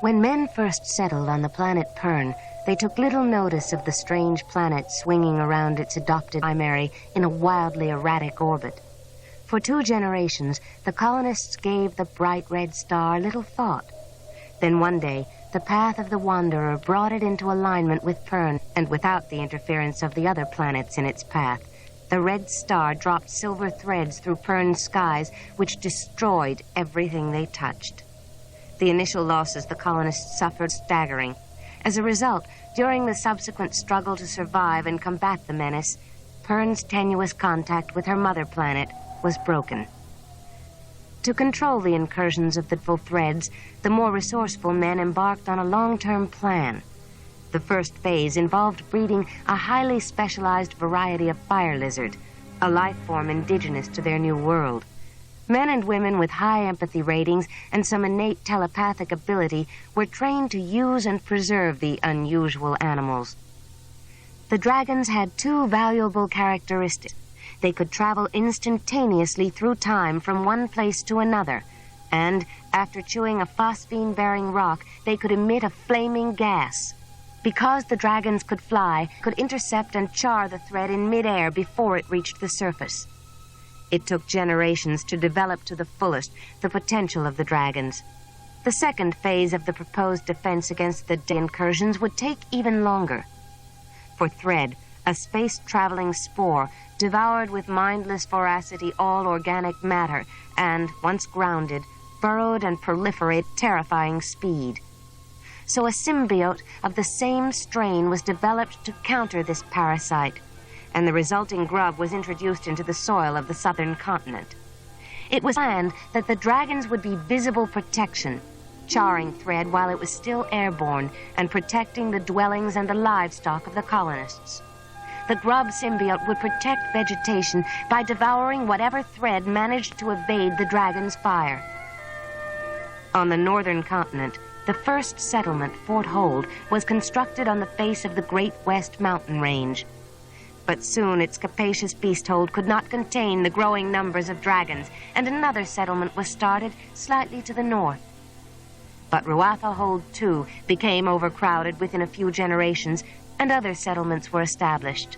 When men first settled on the planet Pern, they took little notice of the strange planet swinging around its adopted primary in a wildly erratic orbit. For 2 generations, the colonists gave the bright red star little thought. Then one day, the path of the wanderer brought it into alignment with Pern, and without the interference of the other planets in its path, the red star dropped silver threads through Pern's skies, which destroyed everything they touched. The initial losses the colonists suffered staggering. As a result, during the subsequent struggle to survive and combat the menace, Pern's tenuous contact with her mother planet was broken. To control the incursions of the full threads, the more resourceful men embarked on a long-term plan. The first phase involved breeding a highly specialized variety of fire lizard, a life form indigenous to their new world. Men and women with high empathy ratings and some innate telepathic ability were trained to use and preserve the unusual animals. The dragons had 2 valuable characteristics. They could travel instantaneously through time from one place to another, and after chewing a phosphine-bearing rock, they could emit a flaming gas. Because the dragons could fly, could intercept and char the thread in midair before it reached the surface. It took generations to develop to the fullest the potential of the dragons. The second phase of the proposed defense against the incursions would take even longer. For thread, a space-traveling spore, devoured with mindless voracity all organic matter, and, once grounded, burrowed and proliferated at terrifying speed. So a symbiote of the same strain was developed to counter this parasite, and the resulting grub was introduced into the soil of the southern continent. It was planned that the dragons would be visible protection, charring thread while it was still airborne and protecting the dwellings and the livestock of the colonists. The grub symbiote would protect vegetation by devouring whatever thread managed to evade the dragon's fire. On the northern continent, the first settlement, Fort Hold, was constructed on the face of the Great West Mountain Range. But soon its capacious beasthold could not contain the growing numbers of dragons, and another settlement was started slightly to the north. But Ruatha Hold, too, became overcrowded within a few generations, and other settlements were established.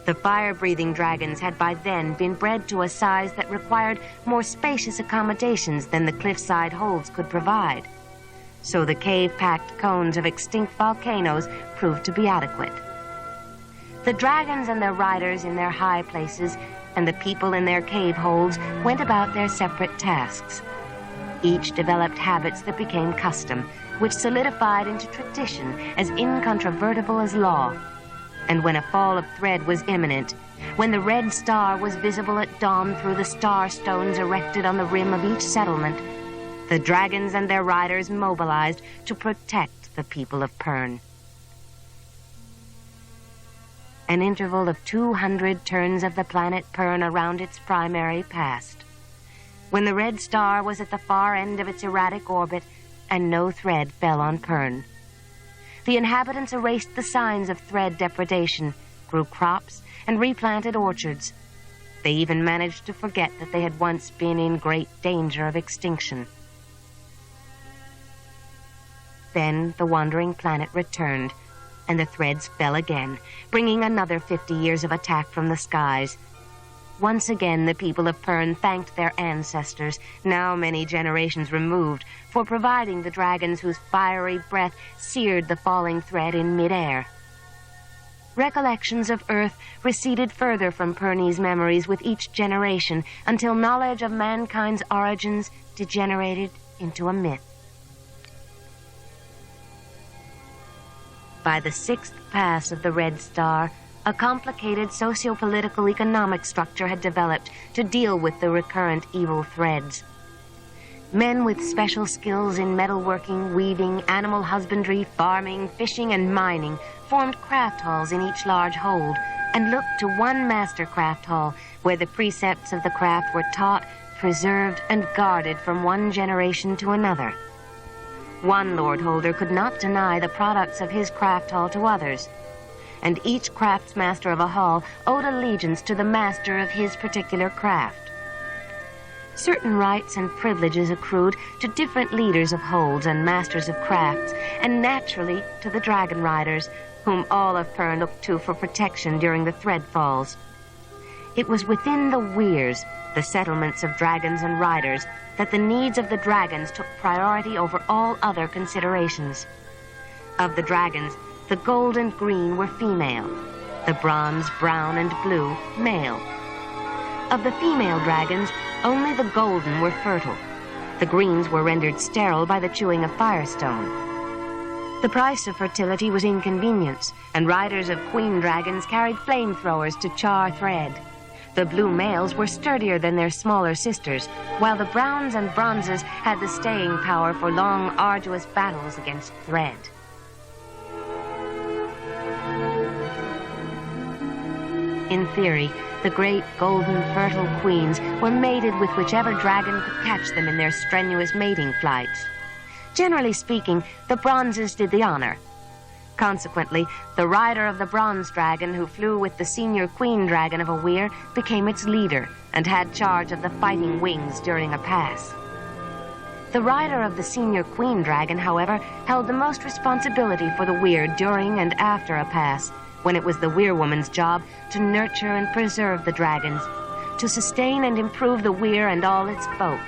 The fire-breathing dragons had by then been bred to a size that required more spacious accommodations than the cliffside holds could provide. So the cave-packed cones of extinct volcanoes proved to be adequate. The dragons and their riders in their high places and the people in their cave holds went about their separate tasks. Each developed habits that became custom, which solidified into tradition as incontrovertible as law. And when a fall of thread was imminent, when the red star was visible at dawn through the star stones erected on the rim of each settlement, the dragons and their riders mobilized to protect the people of Pern. An interval of 200 turns of the planet Pern around its primary passed. When the red star was at the far end of its erratic orbit, and no thread fell on Pern. The inhabitants erased the signs of thread depredation, grew crops, and replanted orchards. They even managed to forget that they had once been in great danger of extinction. Then the wandering planet returned, and the threads fell again, bringing another 50 years of attack from the skies. Once again, the people of Pern thanked their ancestors, now many generations removed, for providing the dragons whose fiery breath seared the falling thread in midair. Recollections of Earth receded further from Pernese memories with each generation until knowledge of mankind's origins degenerated into a myth. By the 6th pass of the Red Star, a complicated socio-political economic structure had developed to deal with the recurrent evil threads. Men with special skills in metalworking, weaving, animal husbandry, farming, fishing, and mining formed craft halls in each large hold and looked to one master craft hall where the precepts of the craft were taught, preserved, and guarded from one generation to another. One lord holder could not deny the products of his craft hall to others, and each craftsmaster of a hall owed allegiance to the master of his particular craft. certain rights and privileges accrued to different leaders of holds and masters of crafts, and naturally to the dragon riders, whom all of Pern looked to for protection during the thread falls. It was within the weirs, the settlements of dragons and riders, that the needs of the dragons took priority over all other considerations. Of the dragons, the gold and green were female, the bronze, brown, and blue, male. Of the female dragons, only the golden were fertile. The greens were rendered sterile by the chewing of firestone. The price of fertility was inconvenience, and riders of queen dragons carried flamethrowers to char thread. The blue males were sturdier than their smaller sisters, while the browns and bronzes had the staying power for long, arduous battles against thread. In theory, the great golden fertile queens were mated with whichever dragon could catch them in their strenuous mating flights. Generally speaking, the bronzes did the honor. Consequently, the rider of the bronze dragon who flew with the senior queen dragon of a weir became its leader and had charge of the fighting wings during a pass. The rider of the senior queen dragon, however, held the most responsibility for the weir during and after a pass, when it was the weyrwoman's job to nurture and preserve the dragons, to sustain and improve the weir and all its folk.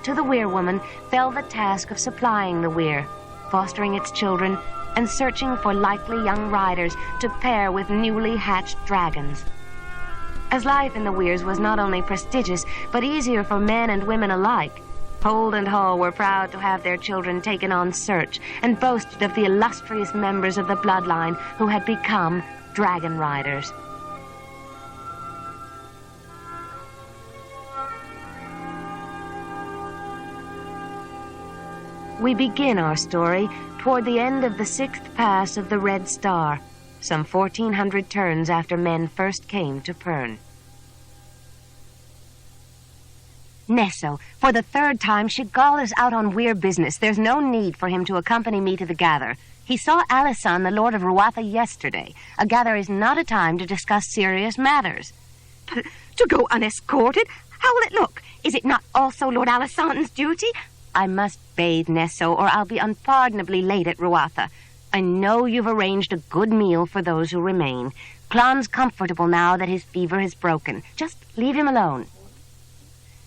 To the weyrwoman fell the task of supplying the weir, fostering its children, and searching for likely young riders to pair with newly hatched dragons. As life in the weirs was not only prestigious, but easier for men and women alike, Hold and Hall were proud to have their children taken on search and boasted of the illustrious members of the bloodline who had become dragon riders. We begin our story toward the end of the 6th pass of the Red Star, some 1,400 turns after men first came to Pern. Nesso, for the 3rd time, Chagall is out on weir business. There's no need for him to accompany me to the gather. He saw Alisan, the Lord of Ruatha, yesterday. A gather is not a time to discuss serious matters. To go unescorted? How will it look? Is it not also Lord Alisan's duty? I must bathe, Nesso, or I'll be unpardonably late at Ruatha. I know you've arranged a good meal for those who remain. Clon's comfortable now that his fever has broken. Just leave him alone.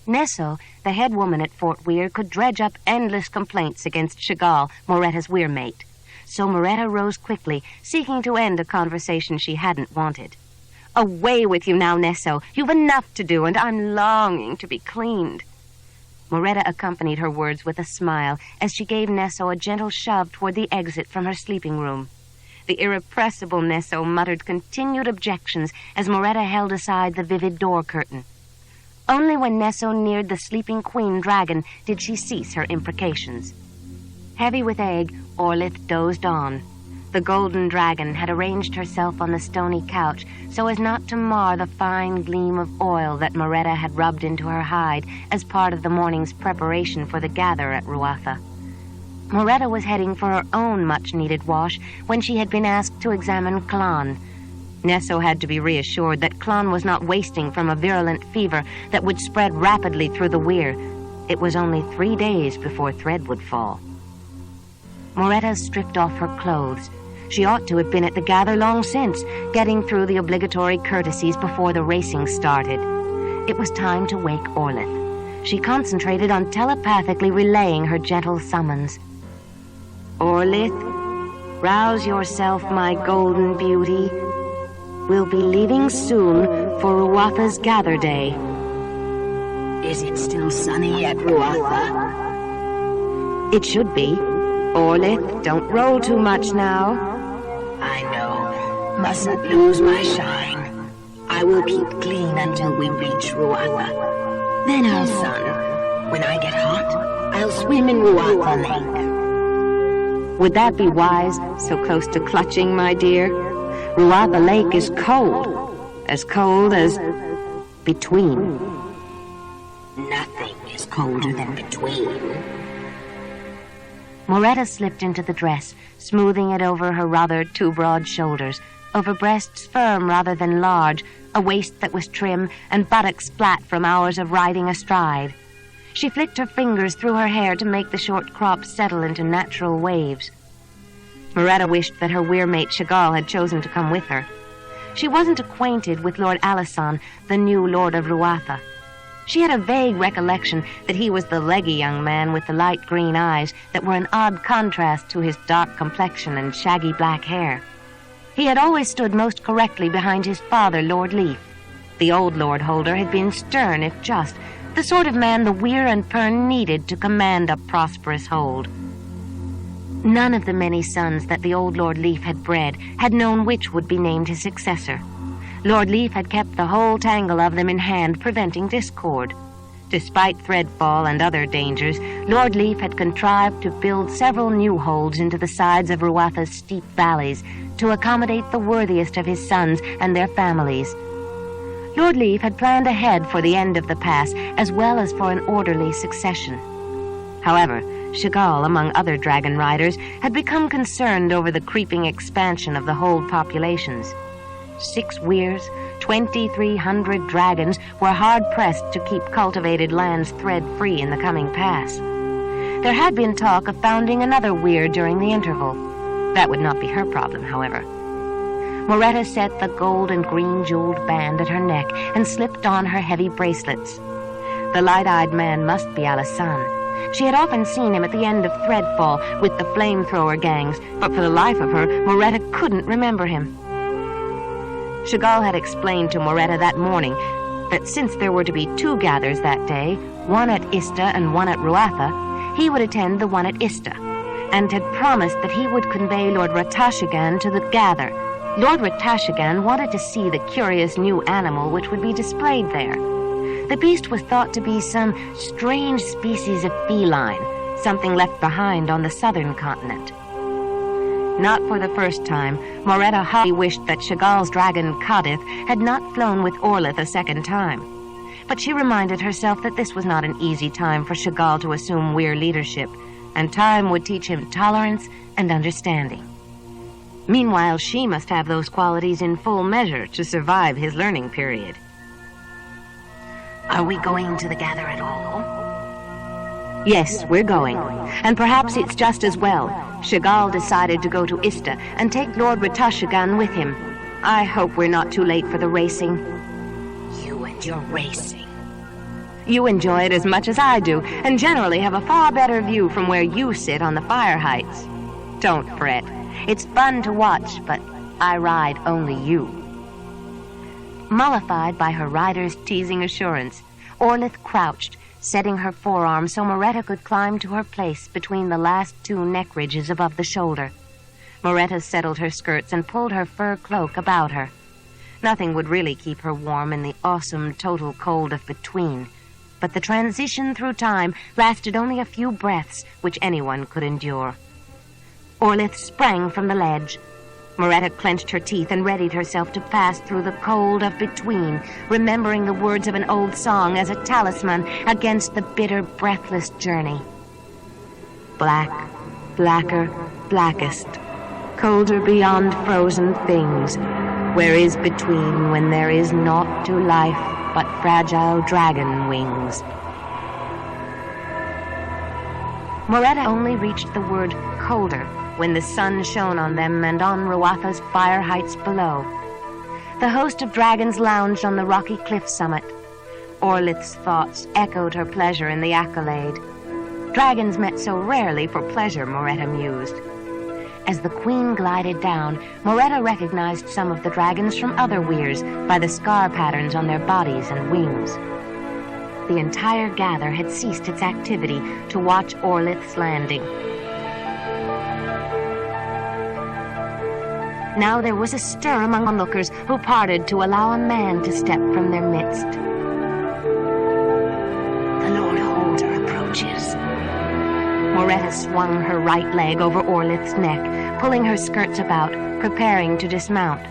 Nesso, the head woman at Fort Weyr, could dredge up endless complaints against Chagall, Moreta's weir mate. So Moreta rose quickly, seeking to end a conversation she hadn't wanted. Away with you now, Nesso. You've enough to do, and I'm longing to be cleaned. Moreta accompanied her words with a smile as she gave Nesso a gentle shove toward the exit from her sleeping room. The irrepressible Nesso muttered continued objections as Moreta held aside the vivid door curtain. Only when Nesso neared the sleeping queen dragon did she cease her imprecations. Heavy with egg, Orlith dozed on. The golden dragon had arranged herself on the stony couch so as not to mar the fine gleam of oil that Moreta had rubbed into her hide as part of the morning's preparation for the gather at Ruatha. Moreta was heading for her own much-needed wash when she had been asked to examine Clon. Nesso had to be reassured that Clon was not wasting from a virulent fever that would spread rapidly through the weir. It was only 3 days before thread would fall. Moreta stripped off her clothes. She ought to have been at the gather long since, getting through the obligatory courtesies before the racing started. It was time to wake Orlith. She concentrated on telepathically relaying her gentle summons. Orlith, rouse yourself, my golden beauty. We'll be leaving soon for Ruatha's gather day. Is it still sunny at Ruatha? It should be. Orlith, don't roll too much now. I know. Mustn't lose my shine. I will keep clean until we reach Ruatha. Then I'll sun. When I get hot, I'll swim in Ruatha Lake. Would that be wise, so close to clutching, my dear? Ruatha Lake is cold as between. Nothing is colder than between. Moreta slipped into the dress, smoothing it over her rather too broad shoulders. over breasts firm rather than large, a waist that was trim, and buttocks flat from hours of riding astride. She flicked her fingers through her hair to make the short crops settle into natural waves. Moreta wished that her weir-mate Chagall had chosen to come with her. She wasn't acquainted with Lord Alisson, the new Lord of Ruatha. She had a vague recollection that he was the leggy young man with the light green eyes that were an odd contrast to his dark complexion and shaggy black hair. He had always stood most correctly behind his father, Lord Leaf. The old Lord Holder had been stern, if just, the sort of man the Weyr and Pern needed to command a prosperous hold. None of the many sons that the old Lord Leaf had bred had known which would be named his successor. Lord Leaf had kept the whole tangle of them in hand, preventing discord. Despite Threadfall and other dangers, Lord Leaf had contrived to build several new holds into the sides of Ruatha's steep valleys to accommodate the worthiest of his sons and their families. Lord Leaf had planned ahead for the end of the pass, as well as for an orderly succession. However, Chagall, among other dragon riders, had become concerned over the creeping expansion of the hold populations. 6 weirs, 2,300 dragons were hard-pressed to keep cultivated lands thread-free in the coming pass. There had been talk of founding another weir during the interval. That would not be her problem, however. Moreta set the gold and green jeweled band at her neck and slipped on her heavy bracelets. The light-eyed man must be Alisson. She had often seen him at the end of Threadfall with the flamethrower gangs, but for the life of her, Moreta couldn't remember him. Chagall had explained to Moreta that morning that since there were to be 2 gathers that day, one at Ista and one at Ruatha, he would attend the one at Ista, and had promised that he would convey Lord Ratashagan to the gather. Lord Ratashagan wanted to see the curious new animal which would be displayed there. The beast was thought to be some strange species of feline, something left behind on the southern continent. Not for the first time, Moreta highly wished that Chagall's dragon Kadith had not flown with Orlith a second time. But she reminded herself that this was not an easy time for Chagall to assume Weir leadership, and time would teach him tolerance and understanding. Meanwhile, she must have those qualities in full measure to survive his learning period. Are we going to the gather at all? Yes, we're going. And perhaps it's just as well. Chagall decided to go to Ista and take Lord Ratashagan with him. I hope we're not too late for the racing. You and your racing. You enjoy it as much as I do, and generally have a far better view from where you sit on the fire heights. Don't fret. It's fun to watch, but I ride only you. Mollified by her rider's teasing assurance, Orlith crouched, setting her forearm so Moreta could climb to her place between the last 2 neck ridges above the shoulder. Moreta settled her skirts and pulled her fur cloak about her. Nothing would really keep her warm in the awesome total cold of between, but the transition through time lasted only a few breaths, which anyone could endure. Orlith sprang from the ledge. Moreta clenched her teeth and readied herself to pass through the cold of between, remembering the words of an old song as a talisman against the bitter, breathless journey. Black, blacker, blackest, colder beyond frozen things, where is between when there is naught to life but fragile dragon wings. Moreta only reached the word colder when the sun shone on them and on Ruatha's fire heights below. The host of dragons lounged on the rocky cliff summit. Orlith's thoughts echoed her pleasure in the accolade. Dragons met so rarely for pleasure, Moreta mused. As the queen glided down, Moreta recognized some of the dragons from other weirs by the scar patterns on their bodies and wings. The entire gather had ceased its activity to watch Orlith's landing. Now there was a stir among onlookers who parted to allow a man to step from their midst. The Lord Holder approaches. Moreta swung her right leg over Orlith's neck, pulling her skirts about, preparing to dismount.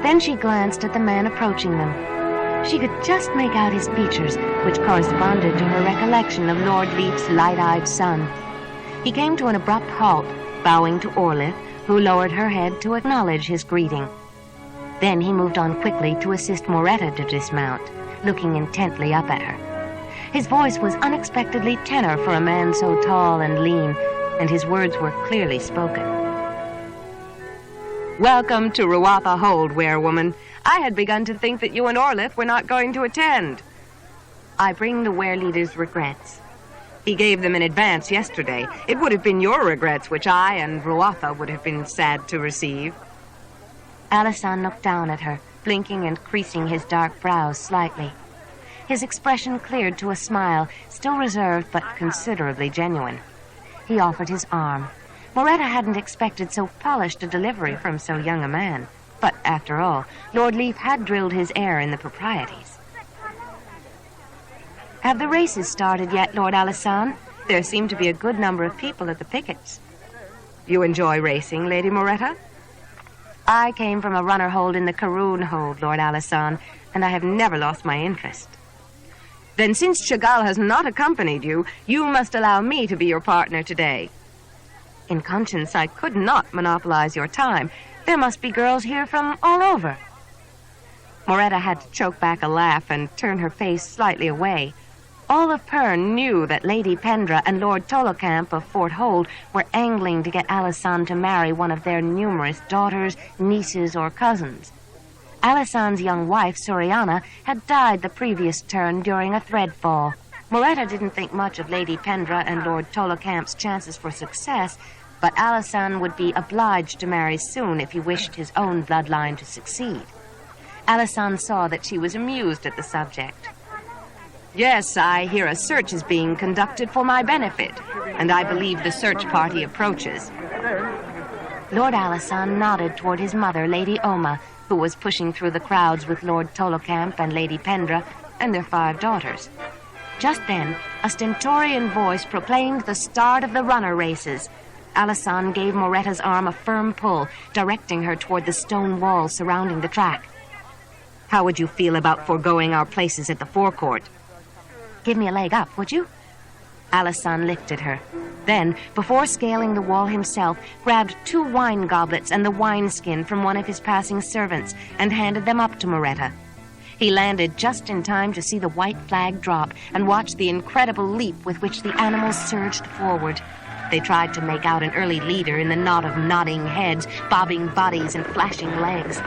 Then she glanced at the man approaching them. She could just make out his features, which corresponded to her recollection of Lord Leaf's light-eyed son. He came to an abrupt halt, bowing to Orlith, who lowered her head to acknowledge his greeting. Then he moved on quickly to assist Moreta to dismount, looking intently up at her. His voice was unexpectedly tenor for a man so tall and lean, and his words were clearly spoken. Welcome to Ruatha Hold, weyrwoman. I had begun to think that you and Orlith were not going to attend. I bring the were leader's regrets. He gave them in advance yesterday. It would have been your regrets which I and Ruatha would have been sad to receive. Alisan looked down at her, blinking and creasing his dark brows slightly. His expression cleared to a smile, still reserved but considerably genuine. He offered his arm. Moreta hadn't expected so polished a delivery from so young a man. But, after all, Lord Leif had drilled his heir in the proprieties. Have the races started yet, Lord Alisan? There seem to be a good number of people at the pickets. You enjoy racing, Lady Moreta? I came from a runner hold in the Caroon hold, Lord Alisan, and I have never lost my interest. Then since Chagall has not accompanied you, you must allow me to be your partner today. In conscience, I could not monopolize your time. There must be girls here from all over. Moreta had to choke back a laugh and turn her face slightly away. All of Pern knew that Lady Pendra and Lord Tolocamp of Fort Hold were angling to get Alisan to marry one of their numerous daughters, nieces, or cousins. Alisan's young wife, Soriana, had died the previous turn during a thread fall. Moreta didn't think much of Lady Pendra and Lord Tolocamp's chances for success, but Alisan would be obliged to marry soon if he wished his own bloodline to succeed. Alisan saw that she was amused at the subject. Yes, I hear a search is being conducted for my benefit, and I believe the search party approaches. Lord Alisan nodded toward his mother, Lady Oma, who was pushing through the crowds with Lord Tolocamp and Lady Pendra and their 5 daughters. Just then, a stentorian voice proclaimed the start of the runner races. Alisan gave Moreta's arm a firm pull, directing her toward the stone wall surrounding the track. How would you feel about foregoing our places at the forecourt? Give me a leg up, would you? Alisan lifted her. Then, before scaling the wall himself, grabbed 2 wine goblets and the wineskin from one of his passing servants and handed them up to Moreta. He landed just in time to see the white flag drop and watch the incredible leap with which the animals surged forward. They tried to make out an early leader in the knot of nodding heads, bobbing bodies, and flashing legs.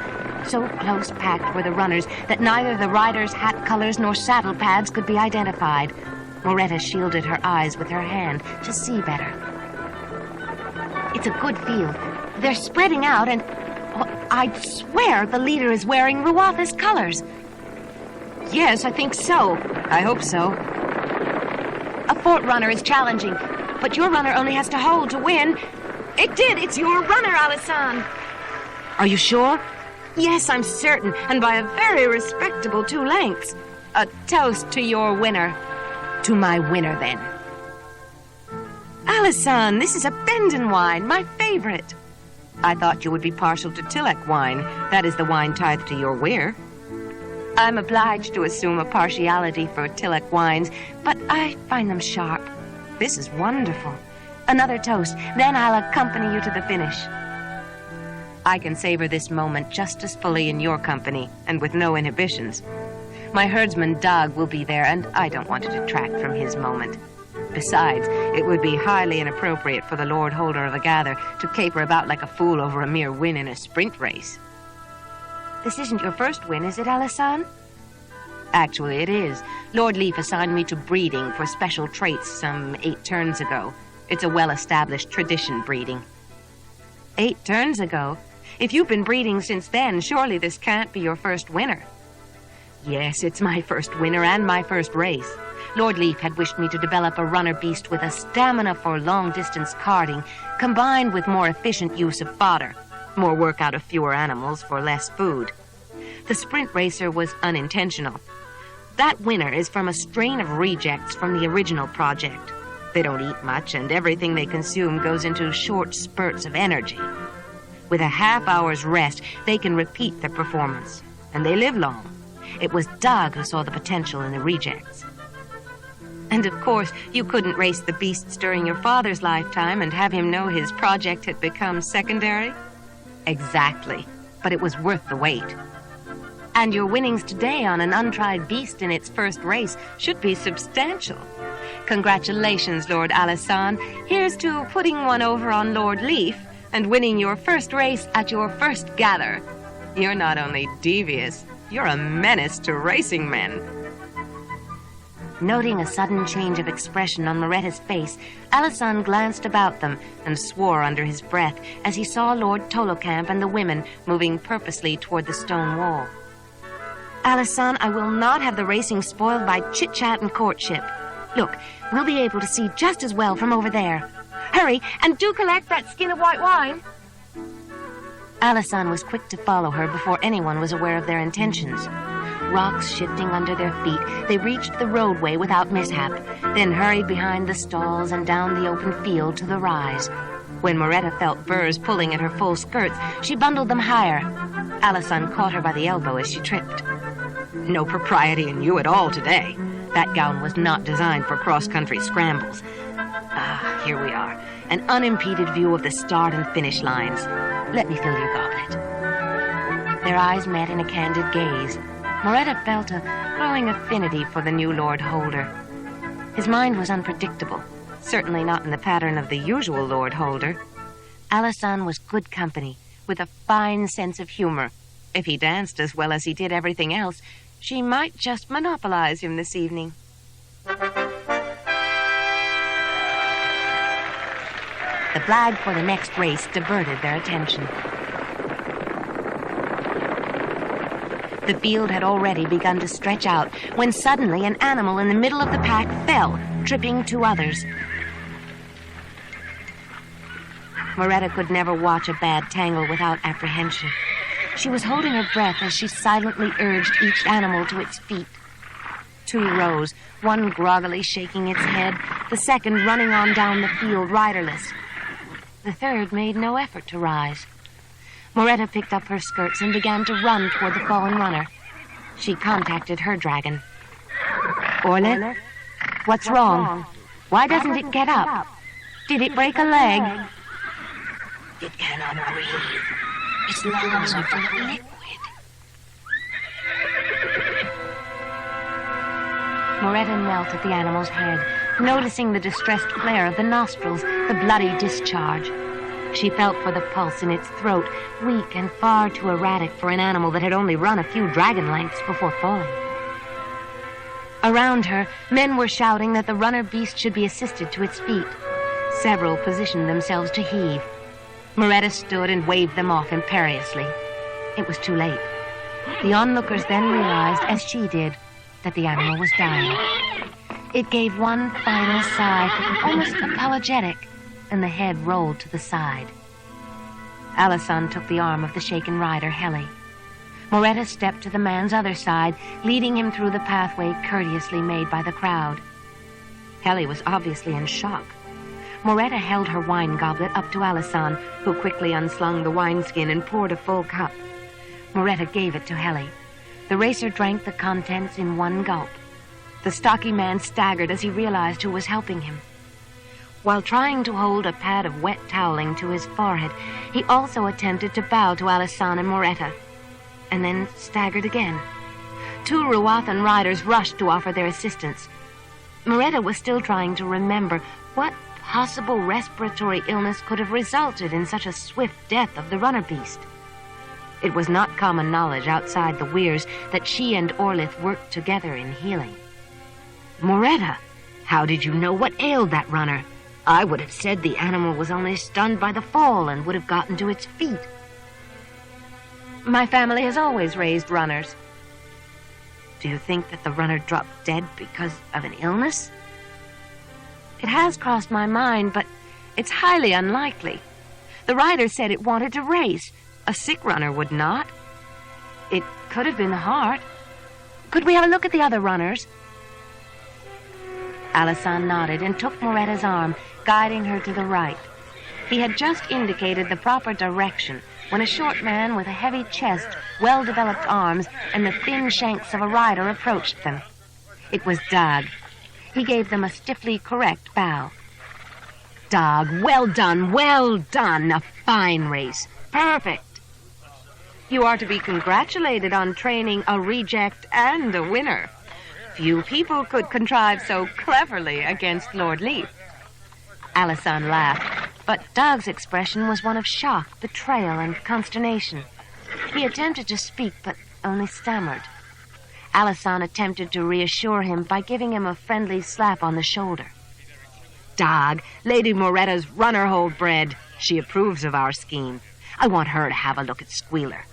So close packed were the runners that neither the riders' hat colors nor saddle pads could be identified. Moreta shielded her eyes with her hand to see better. It's a good field. They're spreading out and... I'd swear the leader is wearing Ruatha's colors. Yes, I think so. I hope so. A fort runner is challenging, but your runner only has to hold to win. It did! It's your runner, Alisan! Are you sure? Yes, I'm certain, and by a very respectable 2 lengths. A toast to your winner. To my winner, then. Alisan, this is a Bendon wine, my favorite. I thought you would be partial to Tillek wine. That is the wine tithed to your weir. I'm obliged to assume a partiality for Tillek wines, but I find them sharp. This is wonderful. Another toast, then I'll accompany you to the finish. I can savor this moment just as fully in your company, and with no inhibitions. My herdsman Dag will be there, and I don't want to detract from his moment. Besides, it would be highly inappropriate for the Lord Holder of the Gather to caper about like a fool over a mere win in a sprint race. This isn't your first win, is it, Alisan? Actually, it is. Lord Leif assigned me to breeding for special traits some 8 turns ago. It's a well-established tradition, breeding. 8 turns ago? If you've been breeding since then, surely this can't be your first winner. Yes, it's my first winner and my first race. Lord Leif had wished me to develop a runner beast with a stamina for long-distance carting, combined with more efficient use of fodder. More work out of fewer animals for less food. The sprint racer was unintentional. That winner is from a strain of rejects from the original project. They don't eat much, and everything they consume goes into short spurts of energy. With a half-hour's rest, they can repeat their performance, and they live long. It was Dag who saw the potential in the rejects. And of course, you couldn't race the beasts during your father's lifetime and have him know his project had become secondary? Exactly. but it was worth the wait. And your winnings today on an untried beast in its first race should be substantial. Congratulations, Lord Alisson. Here's to putting one over on Lord Leaf and winning your first race at your first gather. You're not only devious, you're a menace to racing men. Noting a sudden change of expression on Moreta's face, Alisson glanced about them and swore under his breath as he saw Lord Tolocamp and the women moving purposely toward the stone wall. Alisson, I will not have the racing spoiled by chit-chat and courtship. Look, we'll be able to see just as well from over there. Hurry, and do collect that skin of white wine. Alisson was quick to follow her before anyone was aware of their intentions. Rocks shifting under their feet, they reached the roadway without mishap, then hurried behind the stalls and down the open field to the rise. When Moreta felt burrs pulling at her full skirts, she bundled them higher. Alisson caught her by the elbow as she tripped. No propriety in you at all today. That gown was not designed for cross-country scrambles. Ah, here we are. An unimpeded view of the start and finish lines. Let me fill your goblet. Their eyes met in a candid gaze. Moreta felt a growing affinity for the new Lord Holder. His mind was unpredictable, certainly not in the pattern of the usual Lord Holder. Alisson was good company, with a fine sense of humor. If he danced as well as he did everything else, she might just monopolize him this evening. The flag for the next race diverted their attention. The field had already begun to stretch out when suddenly an animal in the middle of the pack fell, tripping two others. Moreta could never watch a bad tangle without apprehension. She was holding her breath as she silently urged each animal to its feet. Two rose, one groggily shaking its head, the second running on down the field riderless. The third made no effort to rise. Moreta picked up her skirts and began to run toward the fallen runner. She contacted her dragon. Orlith, what's wrong? Why doesn't it get up? Did it break a leg? It cannot breathe. Its lungs are full of liquid. Moreta knelt at the animal's head, noticing the distressed flare of the nostrils, the bloody discharge. She felt for the pulse in its throat, weak and far too erratic for an animal that had only run a few dragon lengths before falling. Around her, men were shouting that the runner beast should be assisted to its feet. Several positioned themselves to heave. Moreta stood and waved them off imperiously. It was too late. The onlookers then realized, as she did, that the animal was dying. It gave one final sigh, almost apologetic, and the head rolled to the side. Alisson took the arm of the shaken rider, Heli. Moreta stepped to the man's other side, leading him through the pathway courteously made by the crowd. Heli was obviously in shock. Moreta held her wine goblet up to Alisson, who quickly unslung the wineskin and poured a full cup. Moreta gave it to Heli. The racer drank the contents in one gulp. The stocky man staggered as he realized who was helping him. While trying to hold a pad of wet toweling to his forehead, he also attempted to bow to Alisson and Moreta, and then staggered again. Two Ruathan riders rushed to offer their assistance. Moreta was still trying to remember what possible respiratory illness could have resulted in such a swift death of the runner beast. It was not common knowledge outside the weirs that she and Orlith worked together in healing. Moreta, how did you know what ailed that runner? I would have said the animal was only stunned by the fall and would have gotten to its feet. My family has always raised runners. Do you think that the runner dropped dead because of an illness? It has crossed my mind, but it's highly unlikely. The rider said it wanted to race. A sick runner would not. It could have been the heart. Could we have a look at the other runners? Alisson nodded and took Moreta's arm, guiding her to the right. He had just indicated the proper direction when a short man with a heavy chest, well-developed arms, and the thin shanks of a rider approached them. It was Dag. He gave them a stiffly correct bow. Dag, well done, well done. A fine race. Perfect. You are to be congratulated on training a reject and a winner. Few people could contrive so cleverly against Lord Leaf." Alison laughed, but Dog's expression was one of shock, betrayal, and consternation. He attempted to speak, but only stammered. Alison attempted to reassure him by giving him a friendly slap on the shoulder. "Dog, Lady Moreta's runner-hold bred. She approves of our scheme. I want her to have a look at Squealer."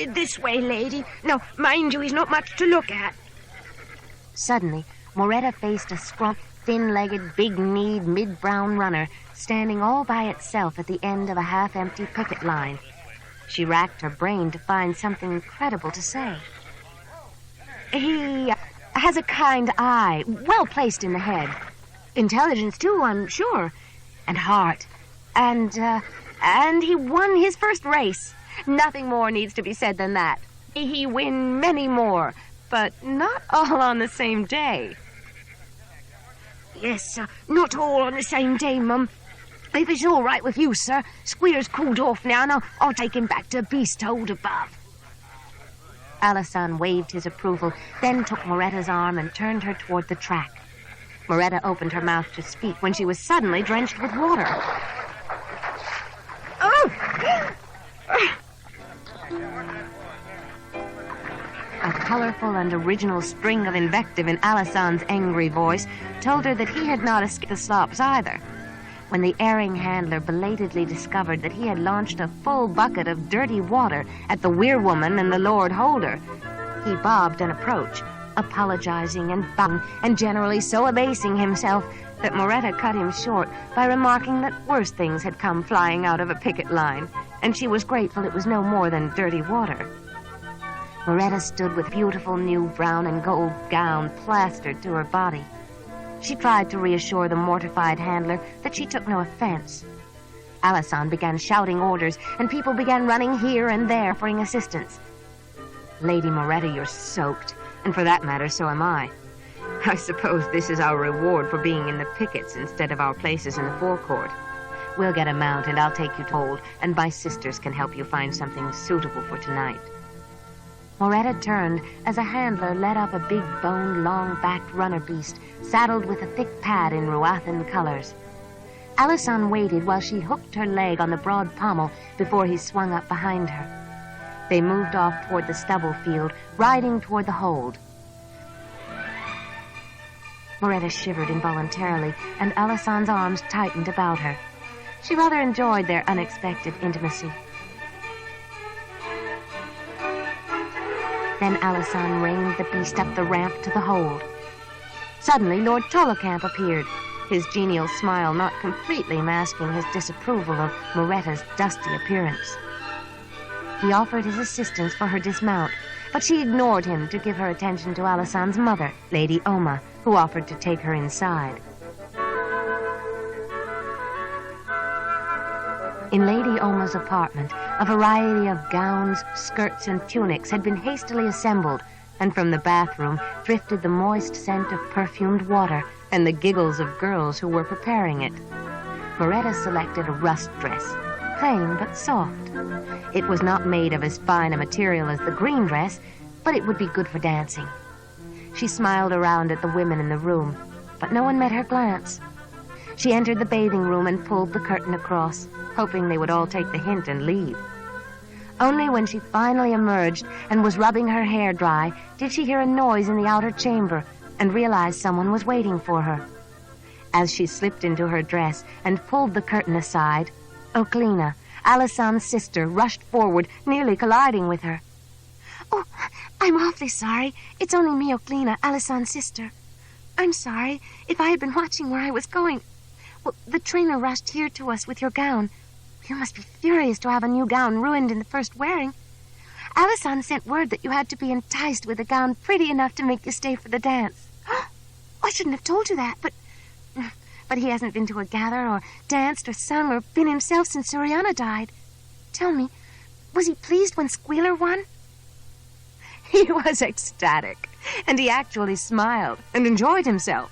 This way, lady. No, mind you, he's not much to look at. Suddenly, Moreta faced a scrawny, thin-legged, big-kneed, mid-brown runner standing all by itself at the end of a half-empty picket line. She racked her brain to find something credible to say. "He has a kind eye, well placed in the head. Intelligence, too, I'm sure. And heart. And he won his first race. Nothing more needs to be said than that. He win many more, but not all on the same day." "Yes, sir. Not all on the same day, Mum. If it's all right with you, sir, Squealer's cooled off now, and I'll take him back to Beast Hold above." Alison waved his approval, then took Moreta's arm and turned her toward the track. Moreta opened her mouth to speak when she was suddenly drenched with water. "Oh!" A colorful and original string of invective in Alison's angry voice told her that he had not escaped the slops either. When the erring handler belatedly discovered that he had launched a full bucket of dirty water at the weyrwoman and the Lord Holder, he bobbed an approach, apologizing and bowing, and generally so abasing himself that Moreta cut him short by remarking that worse things had come flying out of a picket line, and she was grateful it was no more than dirty water. Moreta stood with beautiful new brown and gold gown plastered to her body. She tried to reassure the mortified handler that she took no offense. Alison began shouting orders, and people began running here and there offering assistance. "Lady Moreta, you're soaked, and for that matter, so am I. I suppose this is our reward for being in the pickets instead of our places in the forecourt. We'll get a mount, and I'll take you to hold, and my sisters can help you find something suitable for tonight." Moreta turned as a handler led up a big-boned, long-backed runner beast, saddled with a thick pad in Ruathan colors. Alison waited while she hooked her leg on the broad pommel before he swung up behind her. They moved off toward the stubble field, riding toward the hold. Moreta shivered involuntarily, and Alison's arms tightened about her. She rather enjoyed their unexpected intimacy. Then Alison reined the beast up the ramp to the hold. Suddenly, Lord Cholocamp appeared, his genial smile not completely masking his disapproval of Moreta's dusty appearance. He offered his assistance for her dismount, but she ignored him to give her attention to Alison's mother, Lady Oma, who offered to take her inside. In Lady Oma's apartment, a variety of gowns, skirts, and tunics had been hastily assembled, and from the bathroom drifted the moist scent of perfumed water and the giggles of girls who were preparing it. Moreta selected a rust dress, plain but soft. It was not made of as fine a material as the green dress, but it would be good for dancing. She smiled around at the women in the room, but no one met her glance. She entered the bathing room and pulled the curtain across, hoping they would all take the hint and leave. Only when she finally emerged and was rubbing her hair dry did she hear a noise in the outer chamber and realize someone was waiting for her. As she slipped into her dress and pulled the curtain aside, Oclena, Alison's sister, rushed forward, nearly colliding with her. "Oh, I'm awfully sorry. It's only me, Oclena, Alison's sister. I'm sorry. If I had been watching where I was going... Well, the trainer rushed here to us with your gown. You must be furious to have a new gown ruined in the first wearing. Alison sent word that you had to be enticed with a gown pretty enough to make you stay for the dance. I shouldn't have told you that, but he hasn't been to a gather or danced or sung or been himself since Suriana died. Tell me, was he pleased when Squealer won?" He was ecstatic, and he actually smiled and enjoyed himself.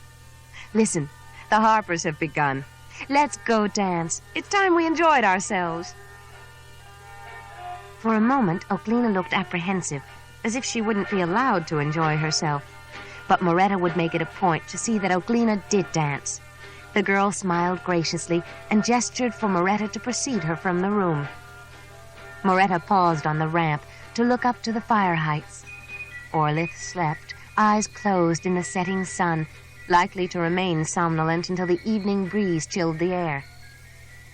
Listen, the harpers have begun. Let's go dance. It's time we enjoyed ourselves. For a moment, Oklina looked apprehensive, as if she wouldn't be allowed to enjoy herself. But Moreta would make it a point to see that Oklina did dance. The girl smiled graciously and gestured for Moreta to precede her from the room. Moreta paused on the ramp to look up to the fire heights. Orlith slept, eyes closed in the setting sun, likely to remain somnolent until the evening breeze chilled the air.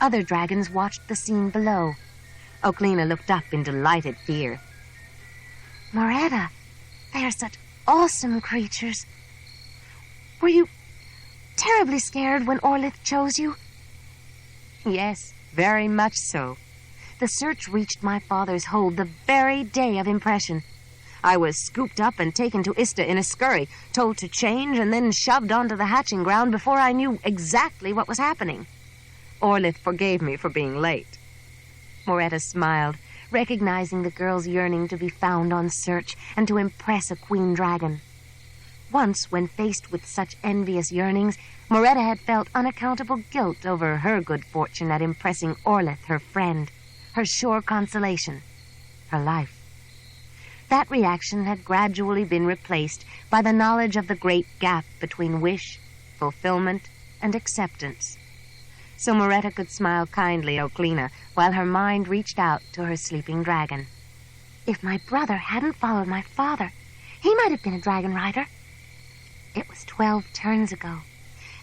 Other dragons watched the scene below. Oklina looked up in delighted fear. Moreta, they are such awesome creatures. Were you terribly scared when Orlith chose you? Yes, very much so. The search reached my father's hold the very day of impression. I was scooped up and taken to Ista in a scurry, told to change, and then shoved onto the hatching ground before I knew exactly what was happening. Orlith forgave me for being late. Moreta smiled, recognizing the girl's yearning to be found on search and to impress a queen dragon. Once, when faced with such envious yearnings, Moreta had felt unaccountable guilt over her good fortune at impressing Orlith, her friend, her sure consolation, her life. That reaction had gradually been replaced by the knowledge of the great gap between wish, fulfillment, and acceptance. So Moreta could smile kindly at Oklina while her mind reached out to her sleeping dragon. If my brother hadn't followed my father, he might have been a dragon rider. It was 12 turns ago.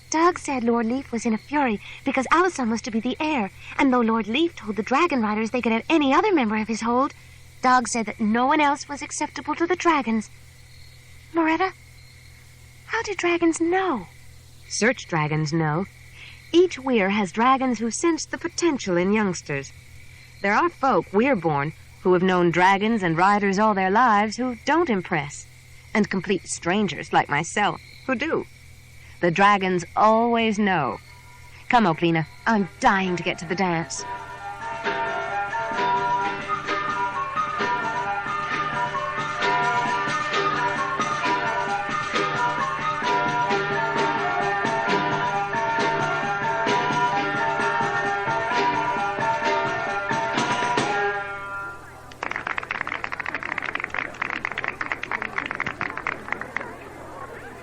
Doug said Lord Leaf was in a fury because Alison was to be the heir, and though Lord Leaf told the dragon riders they could have any other member of his hold, Doug said that no one else was acceptable to the dragons. Moreta, how do dragons know? Search dragons know. Each weir has dragons who sense the potential in youngsters. There are folk, weir-born, who have known dragons and riders all their lives who don't impress, and complete strangers like myself who do. The dragons always know. Come, Oklina, I'm dying to get to the dance.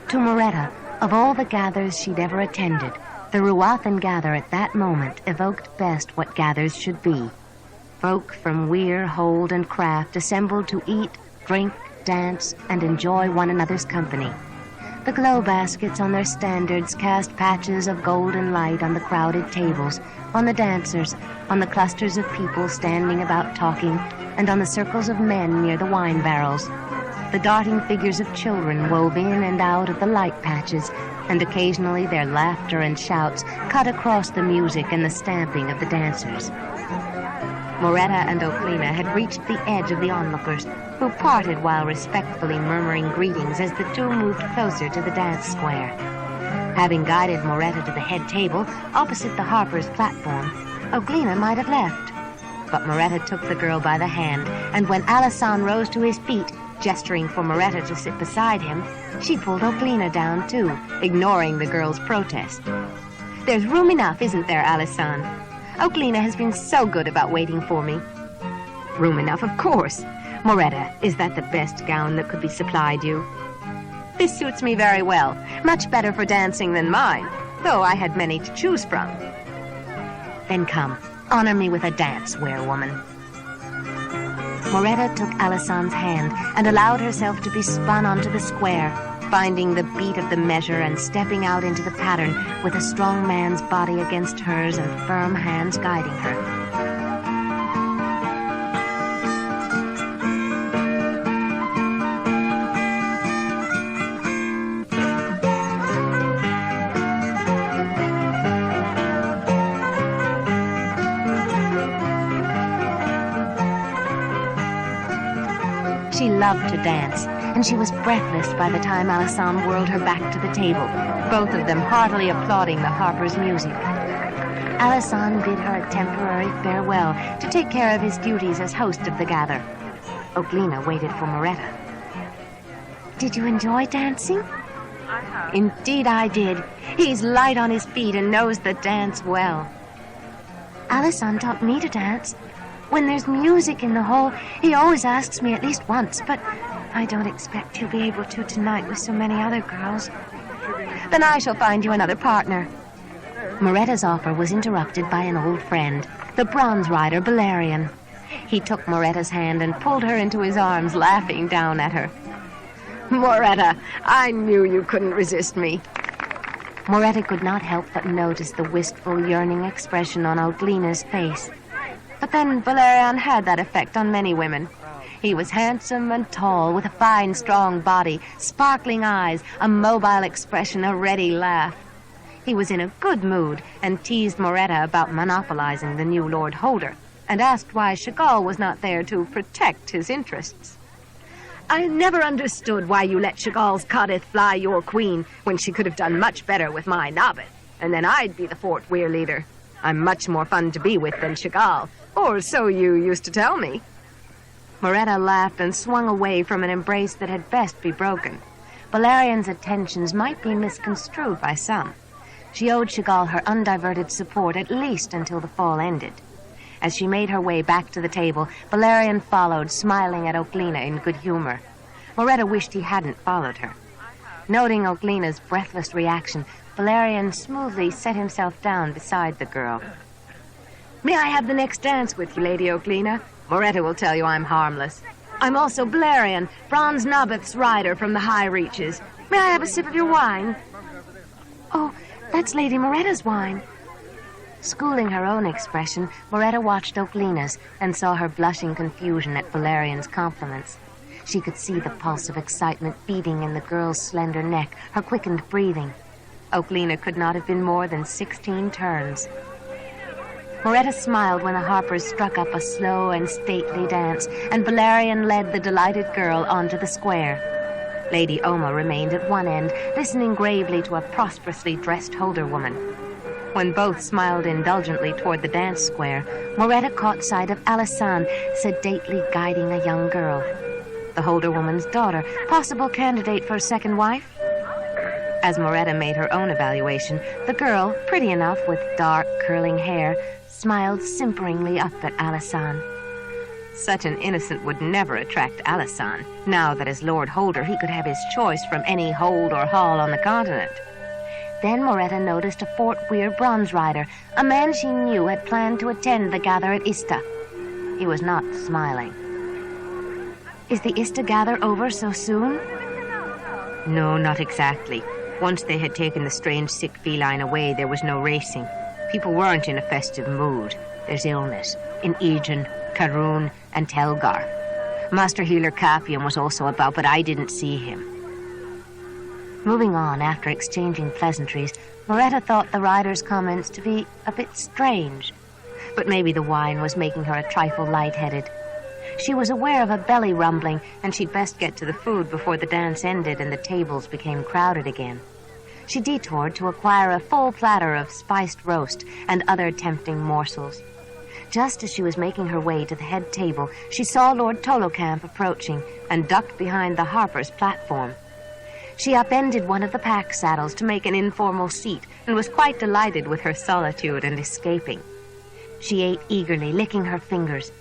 To Moreta, of all the gathers she'd ever attended, the Ruathan gather at that moment evoked best what gathers should be. Folk from weir, hold, and craft assembled to eat, drink, dance, and enjoy one another's company. The glow baskets on their standards cast patches of golden light on the crowded tables, on the dancers, on the clusters of people standing about talking, and on the circles of men near the wine barrels. The darting figures of children wove in and out of the light patches, and occasionally their laughter and shouts cut across the music and the stamping of the dancers. Moreta and Oklina had reached the edge of the onlookers, who parted while respectfully murmuring greetings as the two moved closer to the dance square. Having guided Moreta to the head table, opposite the harper's platform, Oklina might have left. But Moreta took the girl by the hand, and when Alison rose to his feet, gesturing for Moreta to sit beside him, she pulled Oklina down too, ignoring the girl's protest. There's room enough, isn't there, Alison? Oklina has been so good about waiting for me. Room enough, of course. Moreta, is that the best gown that could be supplied you? This suits me very well, much better for dancing than mine, though I had many to choose from. Then come, honor me with a dance, weyrwoman. Moreta took Alison's hand and allowed herself to be spun onto the square, finding the beat of the measure and stepping out into the pattern with a strong man's body against hers and firm hands guiding her. She loved to dance, and she was breathless by the time Alison whirled her back to the table, both of them heartily applauding the harper's music. Alison bid her a temporary farewell to take care of his duties as host of the gather. Oklina waited for Moreta. Did you enjoy dancing? Indeed I did. He's light on his feet and knows the dance well. Alison taught me to dance. When there's music in the hall, he always asks me at least once, but I don't expect he'll be able to tonight with so many other girls. Then I shall find you another partner. Moreta's offer was interrupted by an old friend, the bronze rider Valerian. He took Moreta's hand and pulled her into his arms, laughing down at her. Moreta, I knew you couldn't resist me. Moreta could not help but notice the wistful, yearning expression on Oglina's face. But then Valerian had that effect on many women. He was handsome and tall, with a fine, strong body, sparkling eyes, a mobile expression, a ready laugh. He was in a good mood and teased Moreta about monopolizing the new Lord Holder, and asked why Chagall was not there to protect his interests. I never understood why you let Chagall's Codith fly your queen when she could have done much better with my Nobbit, and then I'd be the Fort Weyr leader. I'm much more fun to be with than Chagall, or so you used to tell me. Moreta laughed and swung away from an embrace that had best be broken. Valerian's attentions might be misconstrued by some. She owed Chagall her undiverted support at least until the fall ended. As she made her way back to the table, Valerian followed, smiling at Oglina in good humor. Moreta wished he hadn't followed her. Noting Oglina's breathless reaction, Valerian smoothly set himself down beside the girl. May I have the next dance with you, Lady Oglina? Moreta will tell you I'm harmless. I'm also Valerian, Bronze Nobbith's rider from the high reaches. May I have a sip of your wine? Oh, that's Lady Moreta's wine. Schooling her own expression, Moreta watched Oglina's and saw her blushing confusion at Valerian's compliments. She could see the pulse of excitement beating in the girl's slender neck, her quickened breathing. Oglina could not have been more than 16 turns. Moreta smiled when the harpers struck up a slow and stately dance, and Valerian led the delighted girl onto the square. Lady Oma remained at one end, listening gravely to a prosperously dressed Holder woman. When both smiled indulgently toward the dance square, Moreta caught sight of Alison sedately guiding a young girl. The Holder woman's daughter, possible candidate for a second wife? As Moreta made her own evaluation, the girl, pretty enough with dark, curling hair, smiled simperingly up at Alison. Such an innocent would never attract Alison. Now that as Lord Holder, he could have his choice from any hold or hall on the continent. Then Moreta noticed a Fort Weyr bronze rider, a man she knew had planned to attend the gather at Ista. He was not smiling. Is the Ista gather over so soon? No, not exactly. Once they had taken the strange sick feline away, there was no racing. People weren't in a festive mood. There's illness in Aegon, Caroon, and Telgar. Master Healer Capian was also about, but I didn't see him. Moving on after exchanging pleasantries, Moreta thought the rider's comments to be a bit strange. But maybe the wine was making her a trifle lightheaded. She was aware of a belly rumbling, and she'd best get to the food before the dance ended and the tables became crowded again. She detoured to acquire a full platter of spiced roast and other tempting morsels. Just as she was making her way to the head table, she saw Lord Tolocamp approaching and ducked behind the harper's platform. She upended one of the pack saddles to make an informal seat and was quite delighted with her solitude and escaping. She ate eagerly, licking her fingers.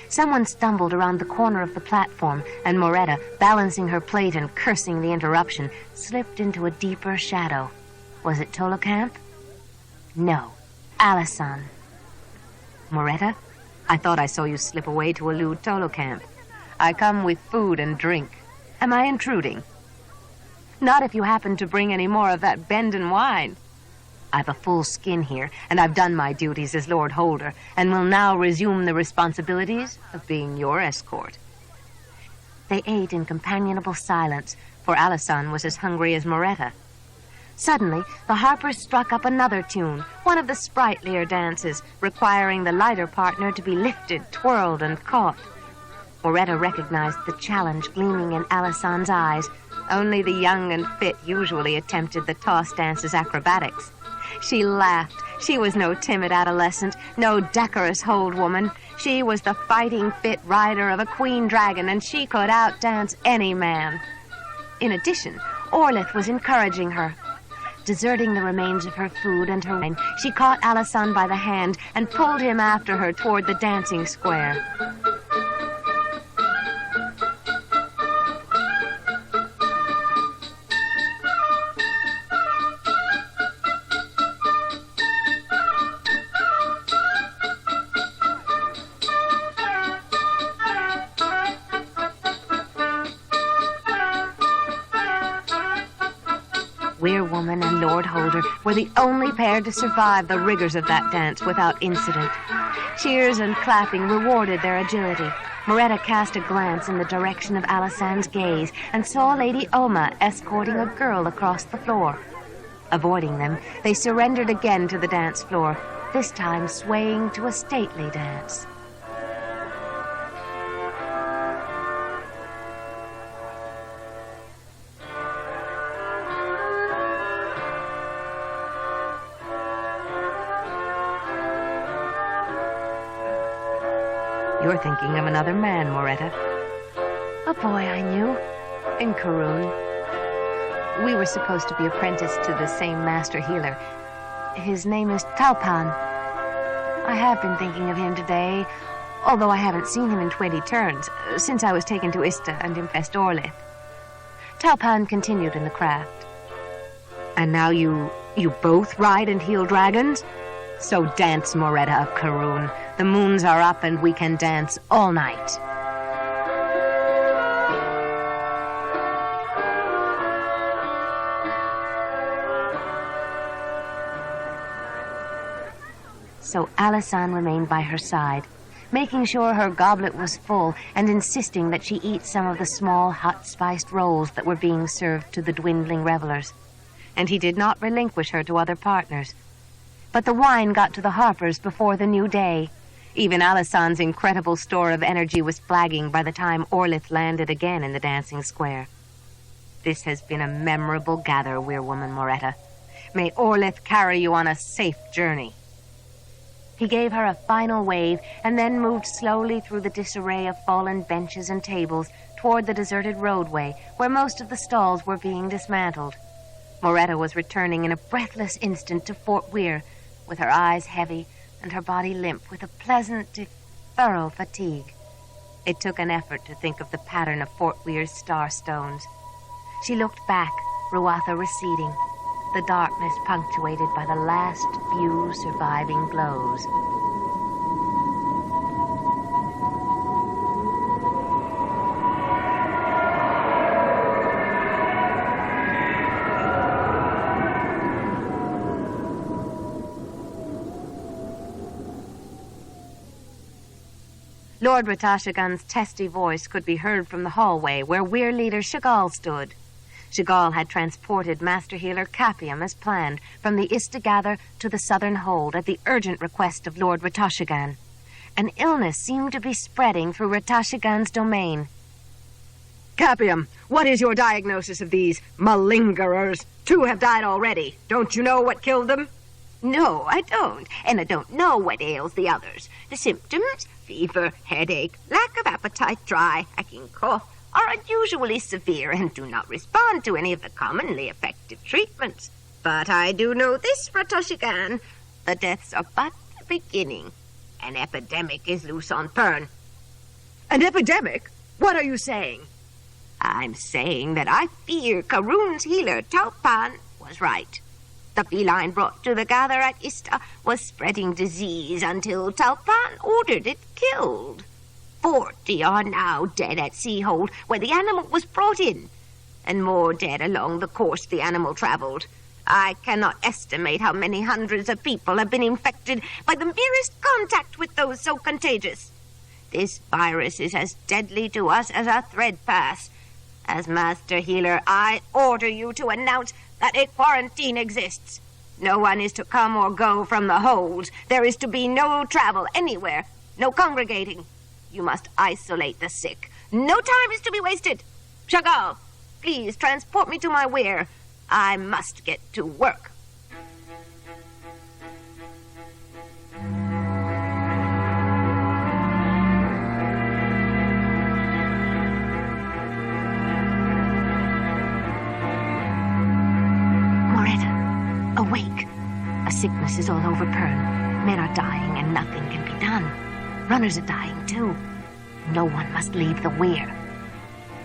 Someone stumbled around the corner of the platform, and Moreta, balancing her plate and cursing the interruption, slipped into a deeper shadow. Was it Tolocamp? No, Alison. Moreta, I thought I saw you slip away to elude Tolocamp. I come with food and drink. Am I intruding? Not if you happen to bring any more of that Bendon wine. I've a full skin here, and I've done my duties as Lord Holder, and will now resume the responsibilities of being your escort. They ate in companionable silence, for Alison was as hungry as Moreta. Suddenly, the harpers struck up another tune, one of the sprightlier dances, requiring the lighter partner to be lifted, twirled, and caught. Moreta recognized the challenge gleaming in Alison's eyes. Only the young and fit usually attempted the toss dance's acrobatics. She laughed. She was no timid adolescent, no decorous hold woman. She was the fighting fit rider of a queen dragon, and she could outdance any man. In addition, Orlith was encouraging her. Deserting the remains of her food and her wine, she caught Alysanne by the hand and pulled him after her toward the dancing square. Weyrwoman and Lord Holder were the only pair to survive the rigors of that dance without incident. Cheers and clapping rewarded their agility. Moreta cast a glance in the direction of Alysanne's gaze and saw Lady Oma escorting a girl across the floor. Avoiding them, they surrendered again to the dance floor, this time swaying to a stately dance. You're thinking of another man, Moreta. A boy I knew. In Karun. We were supposed to be apprenticed to the same master healer. His name is Talpan. I have been thinking of him today, although I haven't seen him in 20 turns, since I was taken to Ista and infest Orlith. Talpan continued in the craft. And now you both ride and heal dragons? So dance, Moreta of Karun. The moons are up and we can dance all night. So Alysanne remained by her side, making sure her goblet was full and insisting that she eat some of the small hot spiced rolls that were being served to the dwindling revelers. And he did not relinquish her to other partners. But the wine got to the harpers before the new day. Even Alysanne's incredible store of energy was flagging by the time Orlith landed again in the dancing square. This has been a memorable gather, Weyrwoman Moreta. May Orlith carry you on a safe journey. He gave her a final wave and then moved slowly through the disarray of fallen benches and tables toward the deserted roadway where most of the stalls were being dismantled. Moreta was returning in a breathless instant to Fort Weyr, with her eyes heavy and her body limp with a pleasant, if thorough fatigue. It took an effort to think of the pattern of Fort Weyr's star stones. She looked back, Ruatha receding, the darkness punctuated by the last few surviving glows. Lord Ratashagan's testy voice could be heard from the hallway where Weyr leader Chagall stood. Chagall had transported Master Healer Capiam as planned from the Istagather to the southern hold at the urgent request of Lord Ratashagan. An illness seemed to be spreading through Ratashagan's domain. Capiam, what is your diagnosis of these malingerers? 2 have died already. Don't you know what killed them? No, I don't. And I don't know what ails the others. The symptoms, fever, headache, lack of appetite, dry, hacking cough, are unusually severe and do not respond to any of the commonly effective treatments. But I do know this, Ratashagan. The deaths are but the beginning. An epidemic is loose on Pern. An epidemic? What are you saying? I'm saying that I fear Karun's healer, Talpan, was right. The feline brought to the gather at Ista was spreading disease until Talpan ordered it killed. 40 are now dead at Seahold, where the animal was brought in, and more dead along the course the animal traveled. I cannot estimate how many hundreds of people have been infected by the merest contact with those so contagious. This virus is as deadly to us as a thread pass. As Master Healer, I order you to announce that a quarantine exists. No one is to come or go from the holds. There is to be no travel anywhere, no congregating. You must isolate the sick. No time is to be wasted. Chagall, please transport me to my weir. I must get to work. Awake! A sickness is all over Pern. Men are dying and nothing can be done. Runners are dying too. No one must leave the weir.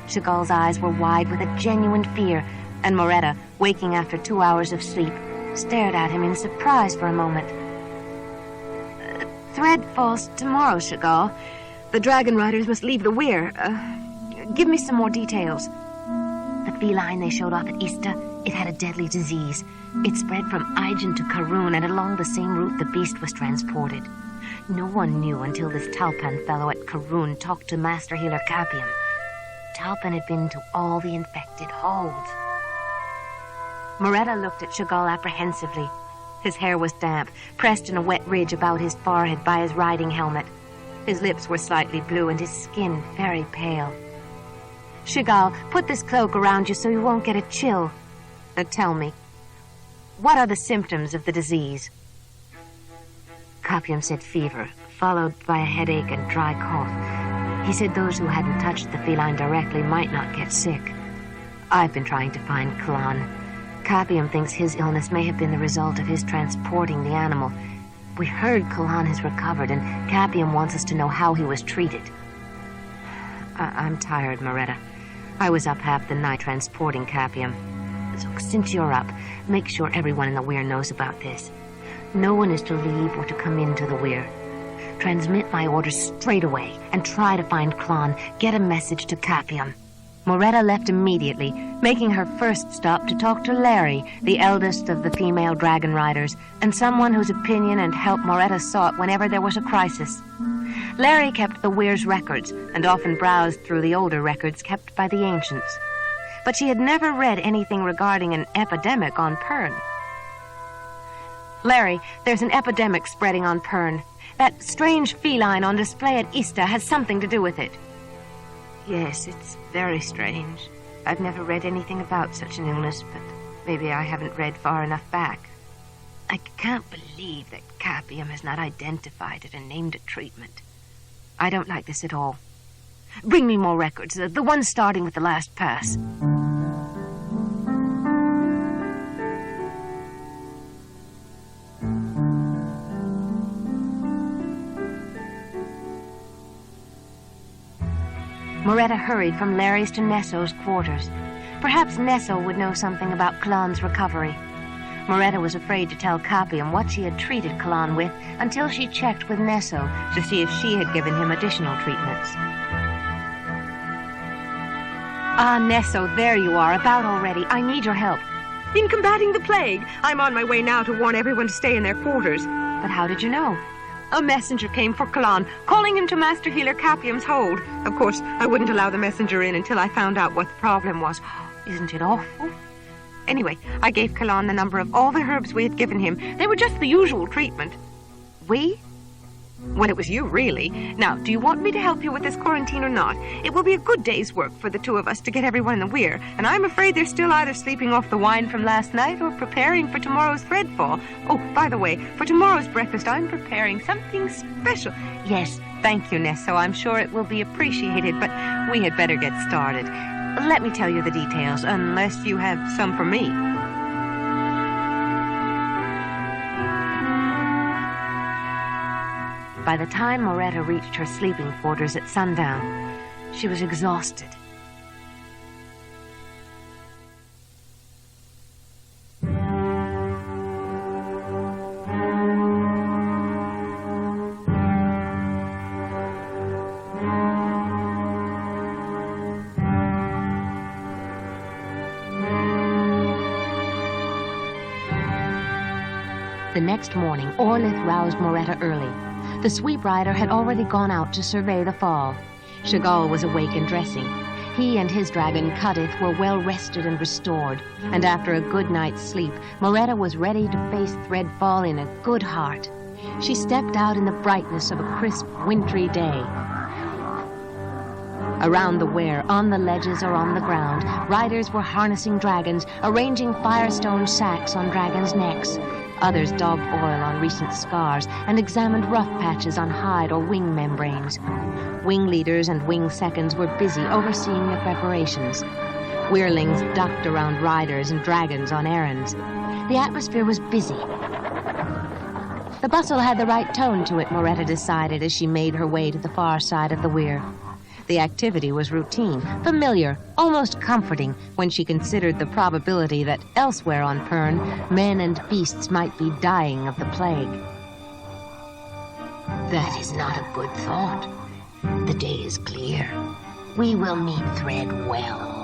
Chagall's eyes were wide with a genuine fear, and Moreta, waking after 2 hours of sleep, stared at him in surprise for a moment. Thread falls tomorrow, Chagall. The Dragonriders must leave the weir. Give me some more details. The feline they showed off at Ista, it had a deadly disease. It spread from Aigin to Karun, and along the same route the beast was transported. No one knew until this Talpan fellow at Karun talked to Master Healer Capiam. Talpan had been to all the infected holds. Moreta looked at Chagall apprehensively. His hair was damp, pressed in a wet ridge about his forehead by his riding helmet. His lips were slightly blue and his skin very pale. Chagall, put this cloak around you so you won't get a chill. Now tell me, what are the symptoms of the disease? Capiam said fever, followed by a headache and dry cough. He said those who hadn't touched the feline directly might not get sick. I've been trying to find Kalan. Capiam thinks his illness may have been the result of his transporting the animal. We heard Kalan has recovered, and Capiam wants us to know how he was treated. I'm tired, Moreta. I was up half the night transporting Capiam. So since you're up, make sure everyone in the weir knows about this. No one is to leave or to come into the weir. Transmit my orders straight away and try to find Klon. Get a message to Capiam. Moreta left immediately, making her first stop to talk to Larry, the eldest of the female dragon riders, and someone whose opinion and help Moreta sought whenever there was a crisis. Larry kept the weir's records and often browsed through the older records kept by the ancients. But she had never read anything regarding an epidemic on Pern. Larry, there's an epidemic spreading on Pern. That strange feline on display at Ista has something to do with it. Yes, it's very strange. I've never read anything about such an illness, but maybe I haven't read far enough back. I can't believe that Capiam has not identified it and named a treatment. I don't like this at all. Bring me more records, the ones starting with the last pass. Moreta hurried from Larry's to Nesso's quarters. Perhaps Nesso would know something about Kalan's recovery. Moreta was afraid to tell Capiam what she had treated Kalan with until she checked with Nesso to see if she had given him additional treatments. Ah, Nesso, there you are, about already. I need your help. In combating the plague, I'm on my way now to warn everyone to stay in their quarters. But how did you know? A messenger came for Kalan, calling him to Master Healer Capiam's hold. Of course, I wouldn't allow the messenger in until I found out what the problem was. Isn't it awful? Anyway, I gave Kalan the number of all the herbs we had given him. They were just the usual treatment. We? Well, it was you, really. Now, do you want me to help you with this quarantine or not? It will be a good day's work for the two of us to get everyone in the weir, and I'm afraid they're still either sleeping off the wine from last night or preparing for tomorrow's threadfall. Oh, by the way, for tomorrow's breakfast, I'm preparing something special. Yes, thank you, Nesso. I'm sure it will be appreciated, but we had better get started. Let me tell you the details, unless you have some for me. By the time Moreta reached her sleeping quarters at sundown, she was exhausted. The next morning, Orlith roused Moreta early. The sweep rider had already gone out to survey the fall. Chagall was awake and dressing. He and his dragon, Cuddith, were well rested and restored, and after a good night's sleep, Moreta was ready to face Threadfall in a good heart. She stepped out in the brightness of a crisp, wintry day. Around the weir, on the ledges or on the ground, riders were harnessing dragons, arranging firestone sacks on dragons' necks. Others daubed oil on recent scars and examined rough patches on hide or wing membranes. Wing leaders and wing seconds were busy overseeing the preparations. Weirlings ducked around riders and dragons on errands. The atmosphere was busy. The bustle had the right tone to it, Moreta decided as she made her way to the far side of the weir. The activity was routine, familiar, almost comforting when she considered the probability that elsewhere on Pern, men and beasts might be dying of the plague. That is not a good thought. The day is clear. We will meet Thread well.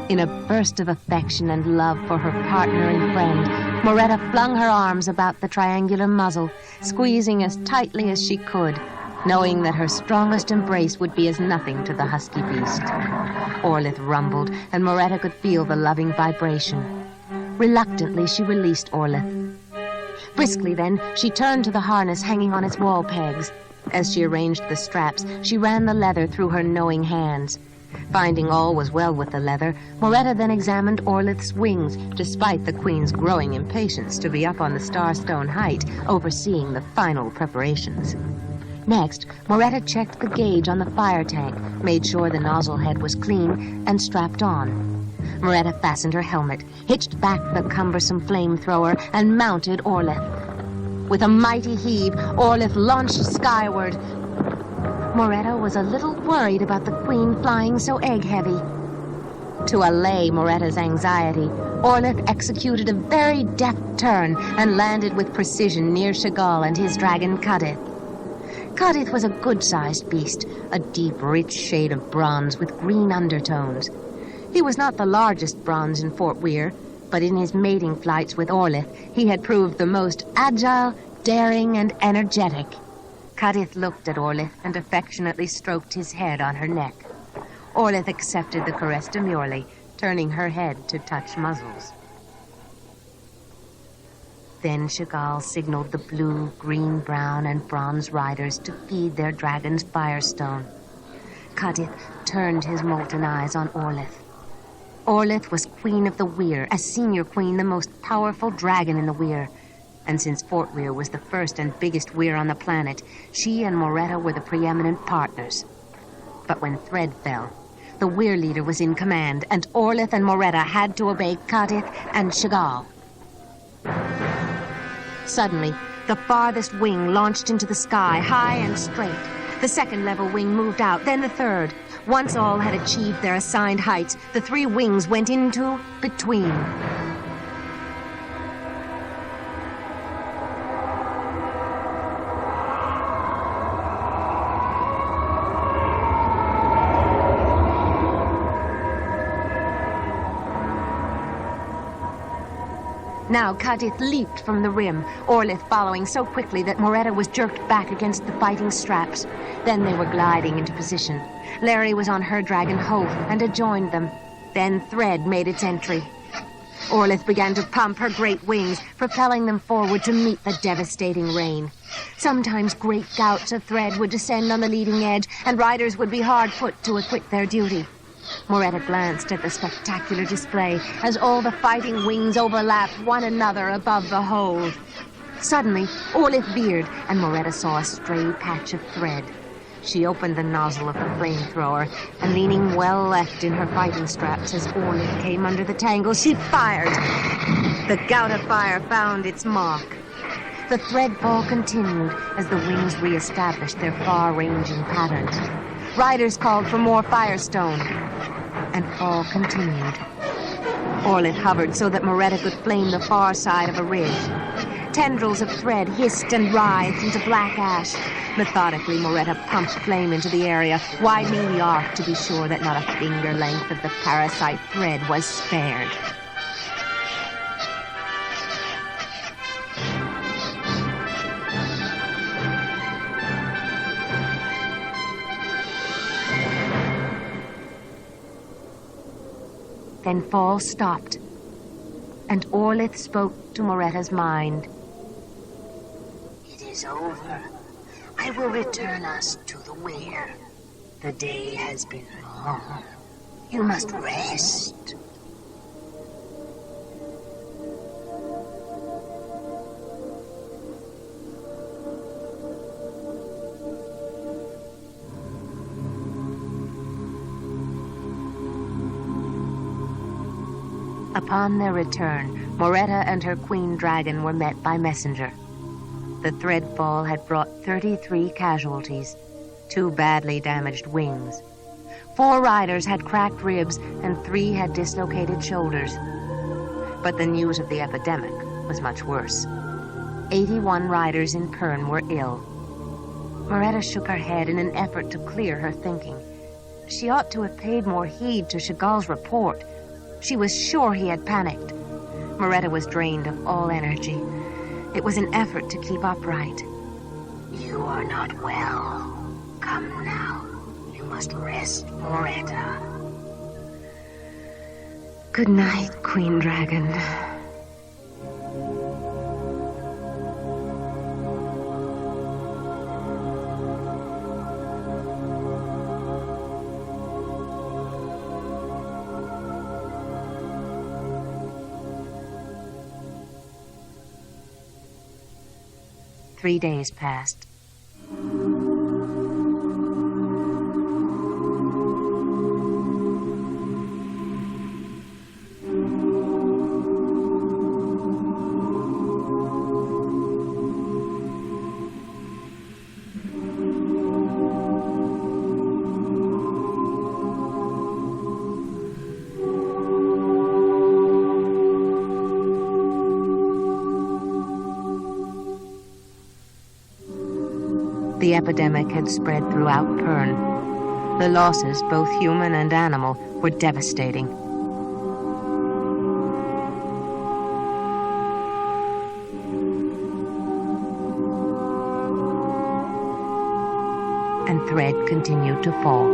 In a burst of affection and love for her partner and friend, Moreta flung her arms about the triangular muzzle, squeezing as tightly as she could, knowing that her strongest embrace would be as nothing to the husky beast. Orlith rumbled, and Moreta could feel the loving vibration. Reluctantly, she released Orlith. Briskly, then, she turned to the harness hanging on its wall pegs. As she arranged the straps, she ran the leather through her knowing hands. Finding all was well with the leather, Moreta then examined Orlith's wings, despite the Queen's growing impatience to be up on the Starstone height, overseeing the final preparations. Next, Moreta checked the gauge on the fire tank, made sure the nozzle head was clean, and strapped on. Moreta fastened her helmet, hitched back the cumbersome flamethrower, and mounted Orlith. With a mighty heave, Orlith launched skyward. Moreta was a little worried about the Queen flying so egg-heavy. To allay Moreta's anxiety, Orlith executed a very deft turn and landed with precision near Chagall and his dragon Cuddith. Cuddith was a good-sized beast, a deep, rich shade of bronze with green undertones. He was not the largest bronze in Fort Weyr, but in his mating flights with Orlith, he had proved the most agile, daring, and energetic. Cuddith looked at Orlith and affectionately stroked his head on her neck. Orlith accepted the caress demurely, turning her head to touch muzzles. Then Chagall signaled the blue, green, brown, and bronze riders to feed their dragon's firestone. Cuddith turned his molten eyes on Orlith. Orlith was Queen of the Weir, a senior queen, the most powerful dragon in the Weir. And since Fort Weyr was the first and biggest weir on the planet, she and Moreta were the preeminent partners. But when Thread fell, the weir leader was in command, and Orlith and Moreta had to obey Cuddith and Chagall. Suddenly, the farthest wing launched into the sky, high and straight. The second level wing moved out, then the third. Once all had achieved their assigned heights, the three wings went into between. Now Cuddith leaped from the rim, Orlith following so quickly that Moreta was jerked back against the fighting straps. Then they were gliding into position. Larry was on her dragon Hope and had joined them. Then Thread made its entry. Orlith began to pump her great wings, propelling them forward to meet the devastating rain. Sometimes great gouts of Thread would descend on the leading edge, and riders would be hard put to acquit their duty. Moreta glanced at the spectacular display as all the fighting wings overlapped one another above the hold. Suddenly, Orlith veered, and Moreta saw a stray patch of thread. She opened the nozzle of the flamethrower, and leaning well left in her fighting straps as Orlith came under the tangle, she fired. The gout of fire found its mark. The thread fall continued as the wings re-established their far-ranging patterns. Riders called for more firestone, and fall continued. Orlith hovered so that Moreta could flame the far side of a ridge. Tendrils of thread hissed and writhed into black ash. Methodically, Moreta pumped flame into the area, widening the arc to be sure that not a finger length of the parasite thread was spared. Then fall stopped, and Orlith spoke to Moreta's mind. It is over. I will return us to the weir. The day has been long. You must rest. Upon their return, Moreta and her queen dragon were met by messenger. The threadfall had brought 33 casualties, 2 badly damaged wings. 4 riders had cracked ribs and 3 had dislocated shoulders. But the news of the epidemic was much worse. 81 riders in Pern were ill. Moreta shook her head in an effort to clear her thinking. She ought to have paid more heed to Chagall's report. She was sure he had panicked. Moreta was drained of all energy. It was an effort to keep upright. You are not well. Come now. You must rest, Moreta. Good night, Queen Dragon. Three days passed. The epidemic had spread throughout Pern. The losses, both human and animal, were devastating. And thread continued to fall.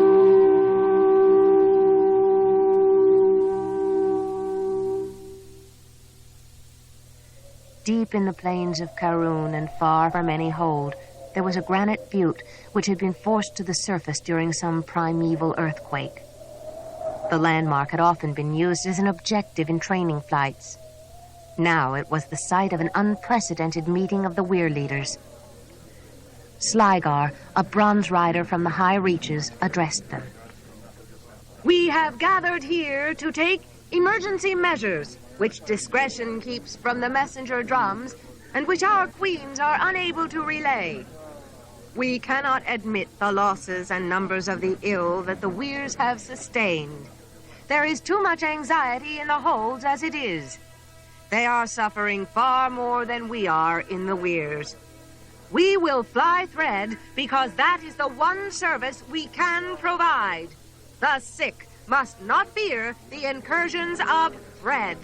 Deep in the plains of Karun and far from any hold, there was a granite butte which had been forced to the surface during some primeval earthquake. The landmark had often been used as an objective in training flights. Now it was the site of an unprecedented meeting of the Weyr leaders. Slygar, a bronze rider from the high reaches, addressed them. We have gathered here to take emergency measures, which discretion keeps from the messenger drums, and which our queens are unable to relay. We cannot admit the losses and numbers of the ill that the Weyrs have sustained. There is too much anxiety in the holds as it is. They are suffering far more than we are in the Weyrs. We will fly thread because that is the one service we can provide. The sick must not fear the incursions of thread.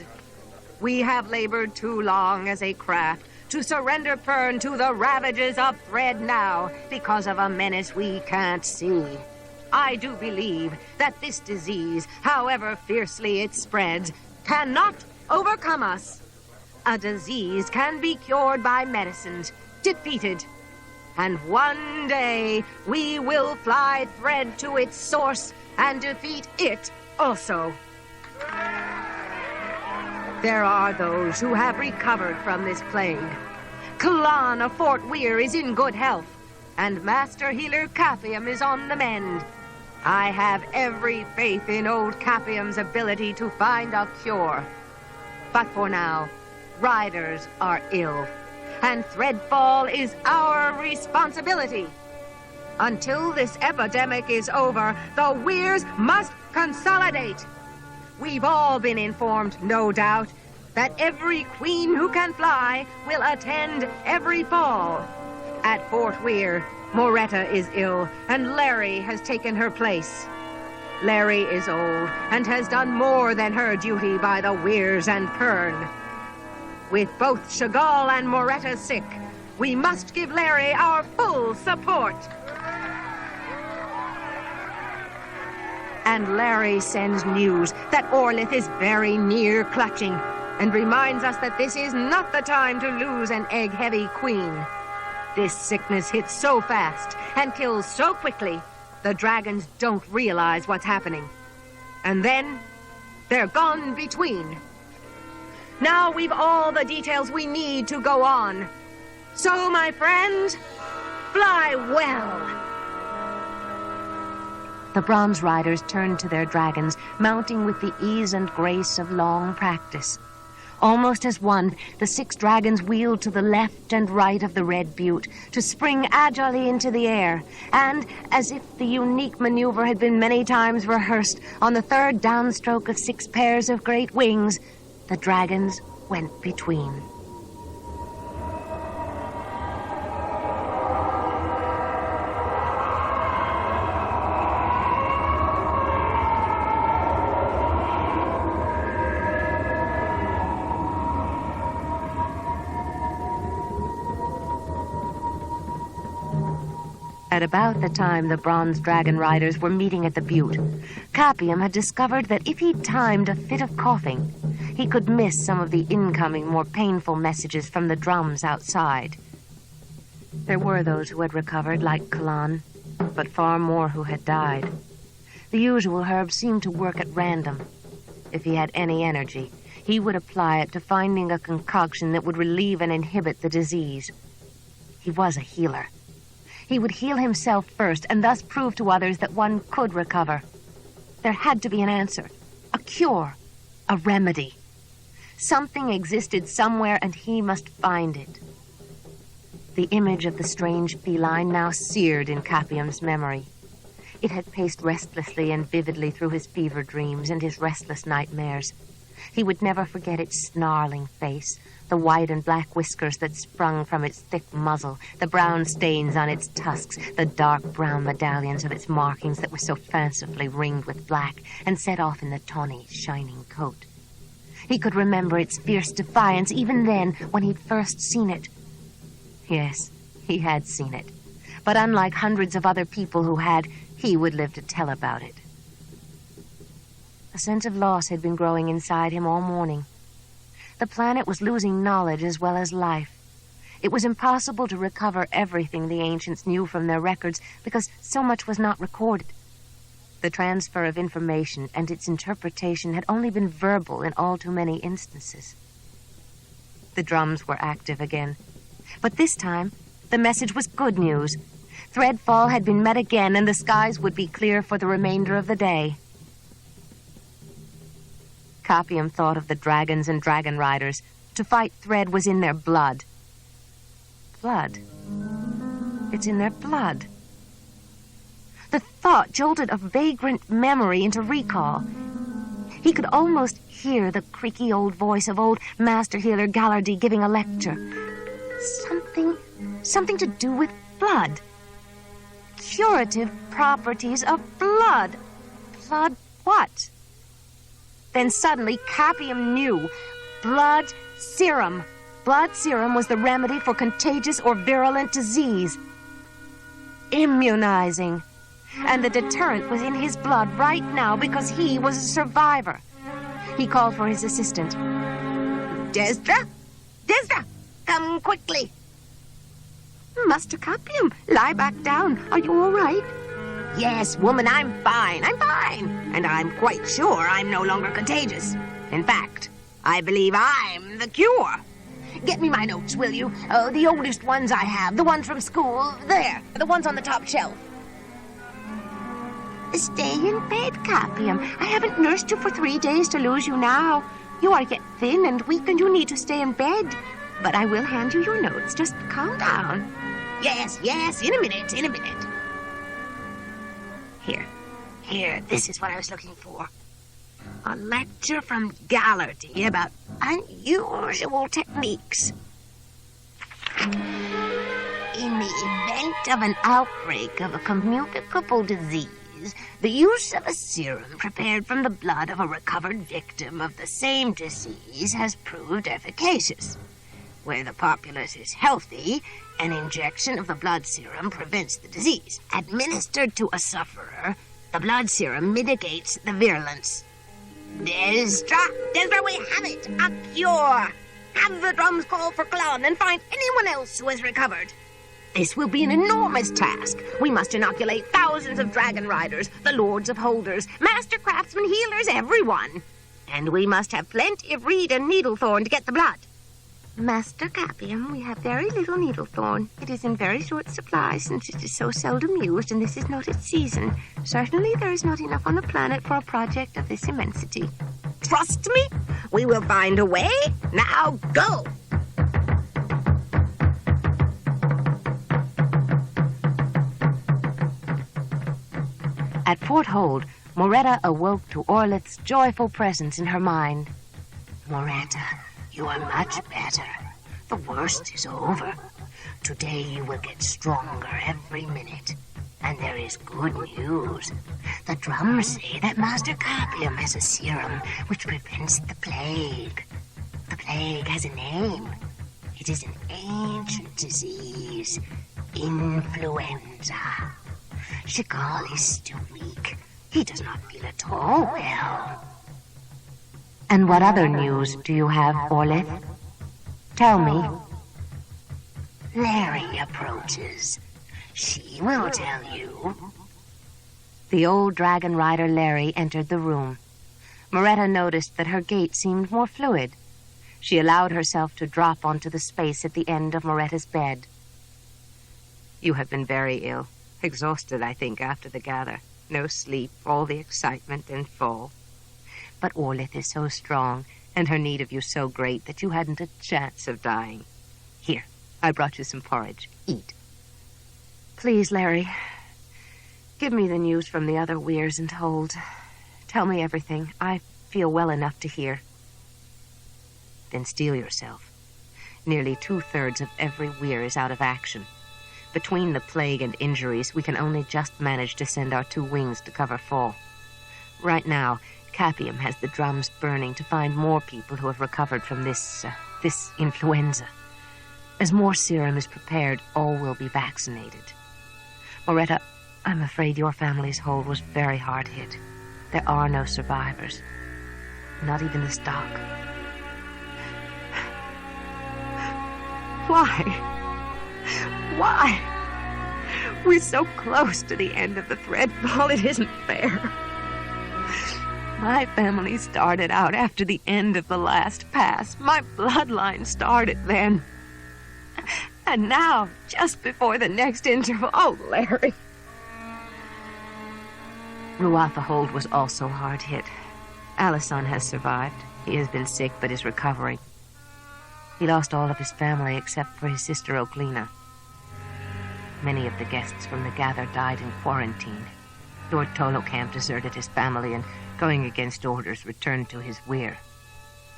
We have labored too long as a craft to surrender Pern to the ravages of thread now because of a menace we can't see. I do believe that this disease, however fiercely it spreads, cannot overcome us. A disease can be cured by medicines, defeated. And one day we will fly thread to its source and defeat it also. There are those who have recovered from this plague. Kalan of Fort Weyr is in good health, and Master Healer Cappium is on the mend. I have every faith in old Cappium's ability to find a cure. But for now, riders are ill, and threadfall is our responsibility. Until this epidemic is over, the Weyrs must consolidate. We've all been informed, no doubt, that every queen who can fly will attend every ball. At Fort Weyr, Moreta is ill, and Larry has taken her place. Larry is old, and has done more than her duty by the Weyrs and Pern. With both Chagall and Moreta sick, we must give Larry our full support. And Larry sends news that Orlith is very near clutching, and reminds us that this is not the time to lose an egg-heavy queen. This sickness hits so fast and kills so quickly, the dragons don't realize what's happening. And then, they're gone between. Now we've all the details we need to go on. So, my friends, fly well. The bronze riders turned to their dragons, mounting with the ease and grace of long practice. Almost as one, the 6 dragons wheeled to the left and right of the Red Butte to spring agilely into the air, and, as if the unique maneuver had been many times rehearsed, on the 3rd downstroke of 6 pairs of great wings, the dragons went between. At about the time the bronze dragon riders were meeting at the butte, Capium had discovered that if he timed a fit of coughing, he could miss some of the incoming, more painful messages from the drums outside. There were those who had recovered, like Kalan, but far more who had died. The usual herb seemed to work at random. If he had any energy, he would apply it to finding a concoction that would relieve and inhibit the disease. He was a healer. He would heal himself first, and thus prove to others that one could recover. There had to be an answer, a cure, a remedy. Something existed somewhere, and he must find it. The image of the strange feline now seared in Capium's memory. It had paced restlessly and vividly through his fever dreams and his restless nightmares. He would never forget its snarling face, the white and black whiskers that sprung from its thick muzzle, the brown stains on its tusks, the dark brown medallions of its markings that were so fancifully ringed with black and set off in the tawny, shining coat. He could remember its fierce defiance even then, when he'd first seen it. Yes, he had seen it. But unlike hundreds of other people who had, he would live to tell about it. A sense of loss had been growing inside him all morning. The planet was losing knowledge as well as life. It was impossible to recover everything the ancients knew from their records because so much was not recorded. The transfer of information and its interpretation had only been verbal in all too many instances. The drums were active again. But this time, the message was good news. Threadfall had been met again, and the skies would be clear for the remainder of the day. Capium thought of the dragons and dragon riders. To fight Thread was in their blood. Blood? It's in their blood. The thought jolted a vagrant memory into recall. He could almost hear the creaky old voice of old Master Healer Gallardy giving a lecture. Something to do with blood. Curative properties of blood. Blood what? Then suddenly Capium knew. Blood serum. Blood serum was the remedy for contagious or virulent disease. Immunizing. And the deterrent was in his blood right now because he was a survivor. He called for his assistant. Desdra? Desdra, come quickly. Master Capium, lie back down. Are you all right? Yes, woman, I'm fine. And I'm quite sure I'm no longer contagious. In fact, I believe I'm the cure. Get me my notes, will you? The oldest ones I have, the ones from school. There, the ones on the top shelf. Stay in bed, Capium. I haven't nursed you for 3 days to lose you now. You are yet thin and weak and you need to stay in bed. But I will hand you your notes. Just calm down. Yes, in a minute. Here, this is what I was looking for. A lecture from Gallardy about unusual techniques. In the event of an outbreak of a communicable disease, the use of a serum prepared from the blood of a recovered victim of the same disease has proved efficacious. Where the populace is healthy, an injection of the blood serum prevents the disease. Administered to a sufferer, the blood serum mitigates the virulence. Desdra, we have it! A cure! Have the drums call for Clan and find anyone else who has recovered. This will be an enormous task. We must inoculate thousands of dragon riders, the lords of holders, master craftsmen, healers, everyone. And we must have plenty of reed and needlethorn to get the blood. Master Capium, we have very little needlethorn. It is in very short supply since it is so seldom used and this is not its season. Certainly there is not enough on the planet for a project of this immensity. Trust me, we will find a way. Now go! At Fort Hold, Moreta awoke to Orlith's joyful presence in her mind. Moreta, you are much better. The worst is over. Today you will get stronger every minute. And there is good news. The drums say that Master Capium has a serum which prevents the plague. The plague has a name. It is an ancient disease. Influenza. Chagall is still weak. He does not feel at all well. And what other news do you have, Orlith? Tell me. Larry approaches. She will tell you. The old dragon rider Larry entered the room. Moreta noticed that her gait seemed more fluid. She allowed herself to drop onto the space at the end of Moreta's bed. You have been very ill. Exhausted, I think, after the gather. No sleep, all the excitement and fall. But Orlith is so strong, and her need of you so great that you hadn't a chance of dying. Here, I brought you some porridge. Eat. Please, Larry, give me the news from the other weirs and Hold. Tell me everything. I feel well enough to hear. Then steel yourself. Nearly 2/3 of every weir is out of action. Between the plague and injuries, we can only just manage to send our 2 wings to cover fall. Right now, Capium has the drums burning to find more people who have recovered from this influenza. As more serum is prepared, all will be vaccinated. Moreta, I'm afraid your family's Hold was very hard hit. There are no survivors. Not even the stock. Why? Why? We're so close to the end of the thread, Paul. It isn't fair. My family started out after the end of the last pass. My bloodline started then. And now, just before the next interval, oh, Larry. Ruatha Hold was also hard hit. Alisson has survived. He has been sick, but is recovering. He lost all of his family except for his sister Oklina. Many of the guests from the gather died in quarantine. Lord Tolocamp deserted his family and, going against orders, returned to his weir.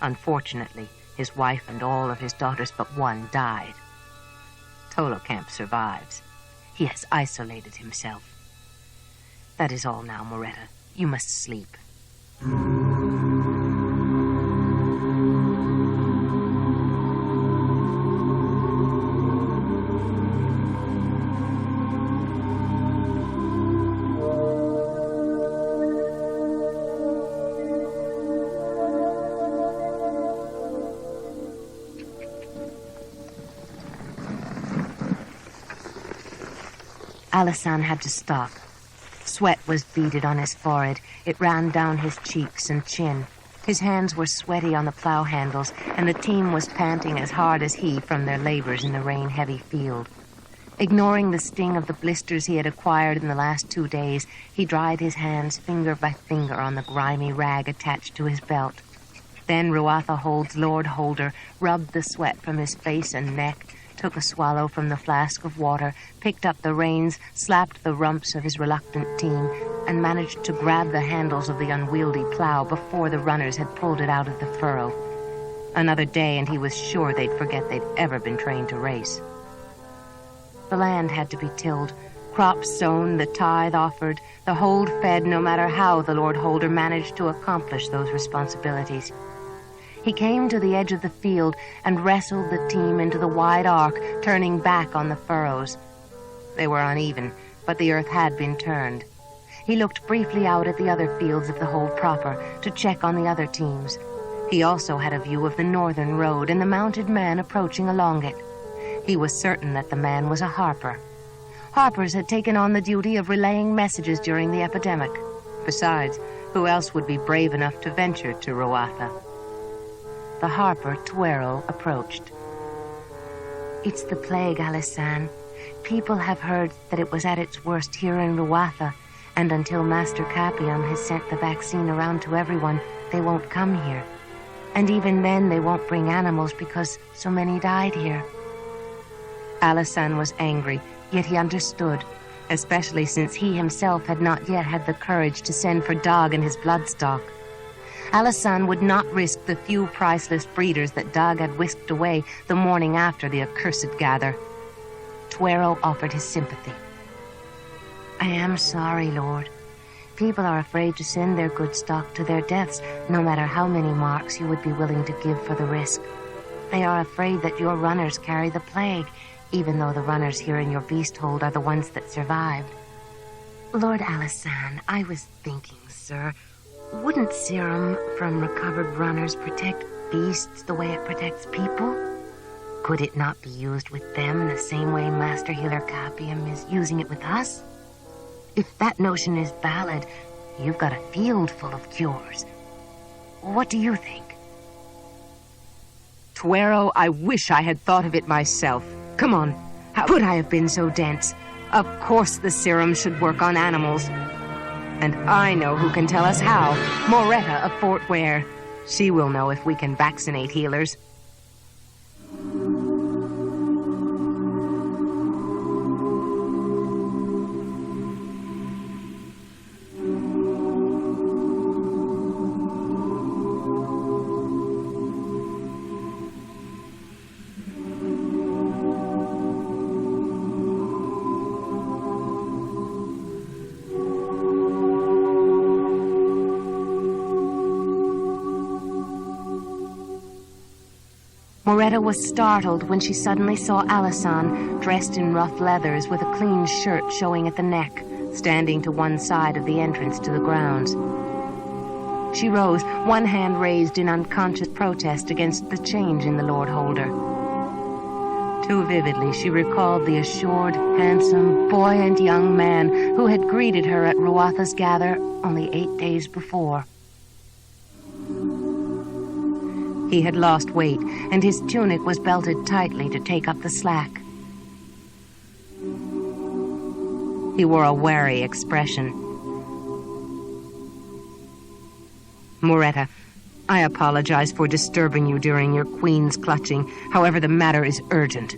Unfortunately, his wife and all of his daughters but one died. Tolocamp survives. He has isolated himself. That is all now, Moreta. You must sleep. Alisson had to stop. Sweat was beaded on his forehead. It ran down his cheeks and chin. His hands were sweaty on the plow handles, and the team was panting as hard as he from their labors in the rain-heavy field. Ignoring the sting of the blisters he had acquired in the last 2 days, he dried his hands finger by finger on the grimy rag attached to his belt. Then Ruatha Hold's Lord Holder rubbed the sweat from his face and neck, took a swallow from the flask of water, picked up the reins, slapped the rumps of his reluctant team, and managed to grab the handles of the unwieldy plow before the runners had pulled it out of the furrow. Another day, and he was sure they'd forget they'd ever been trained to race. The land had to be tilled, crops sown, the tithe offered, the Hold fed, no matter how the Lord Holder managed to accomplish those responsibilities. He came to the edge of the field and wrestled the team into the wide arc, turning back on the furrows. They were uneven, but the earth had been turned. He looked briefly out at the other fields of the Hold proper to check on the other teams. He also had a view of the northern road and the mounted man approaching along it. He was certain that the man was a harper. Harpers had taken on the duty of relaying messages during the epidemic. Besides, who else would be brave enough to venture to Ruatha? The harper, Tuero, approached. It's the plague, Alisan. People have heard that it was at its worst here in Ruatha, and until Master Capiam has sent the vaccine around to everyone, they won't come here. And even then, they won't bring animals because so many died here. Alisan was angry, yet he understood, especially since he himself had not yet had the courage to send for Dag and his bloodstock. Alisan would not risk the few priceless breeders that Dag had whisked away the morning after the accursed gather. Tuero offered his sympathy. I am sorry, Lord. People are afraid to send their good stock to their deaths, no matter how many marks you would be willing to give for the risk. They are afraid that your runners carry the plague, even though the runners here in your beast hold are the ones that survived. Lord Alisan, I was thinking, sir, wouldn't serum from recovered runners protect beasts the way it protects people? Could it not be used with them the same way Master Healer Capiam is using it with us? If that notion is valid, you've got a field full of cures. What do you think? Tuero, I wish I had thought of it myself. Come on. How could I have been so dense? Of course the serum should work on animals. And I know who can tell us how. Moreta of Fort Weyr. She will know if we can vaccinate healers. Moreta was startled when she suddenly saw Alisan, dressed in rough leathers with a clean shirt showing at the neck, standing to one side of the entrance to the grounds. She rose, one hand raised in unconscious protest against the change in the Lord Holder. Too vividly, she recalled the assured, handsome, buoyant young man who had greeted her at Ruatha's gather only 8 days before. He had lost weight, and his tunic was belted tightly to take up the slack. He wore a wary expression. Moreta, I apologize for disturbing you during your queen's clutching. However, the matter is urgent.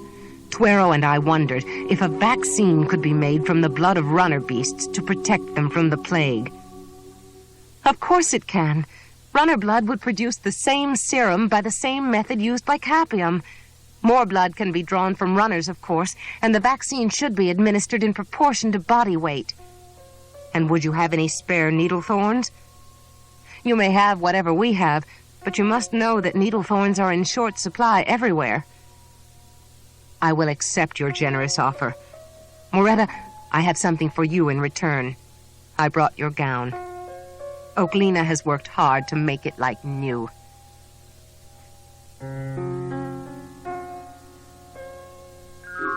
Tuero and I wondered if a vaccine could be made from the blood of runner beasts to protect them from the plague. Of course it can. Runner blood would produce the same serum by the same method used by Capiam. More blood can be drawn from runners, of course, and the vaccine should be administered in proportion to body weight. And would you have any spare needle thorns? You may have whatever we have, but you must know that needle thorns are in short supply everywhere. I will accept your generous offer. Moreta, I have something for you in return. I brought your gown. Oklina has worked hard to make it like new.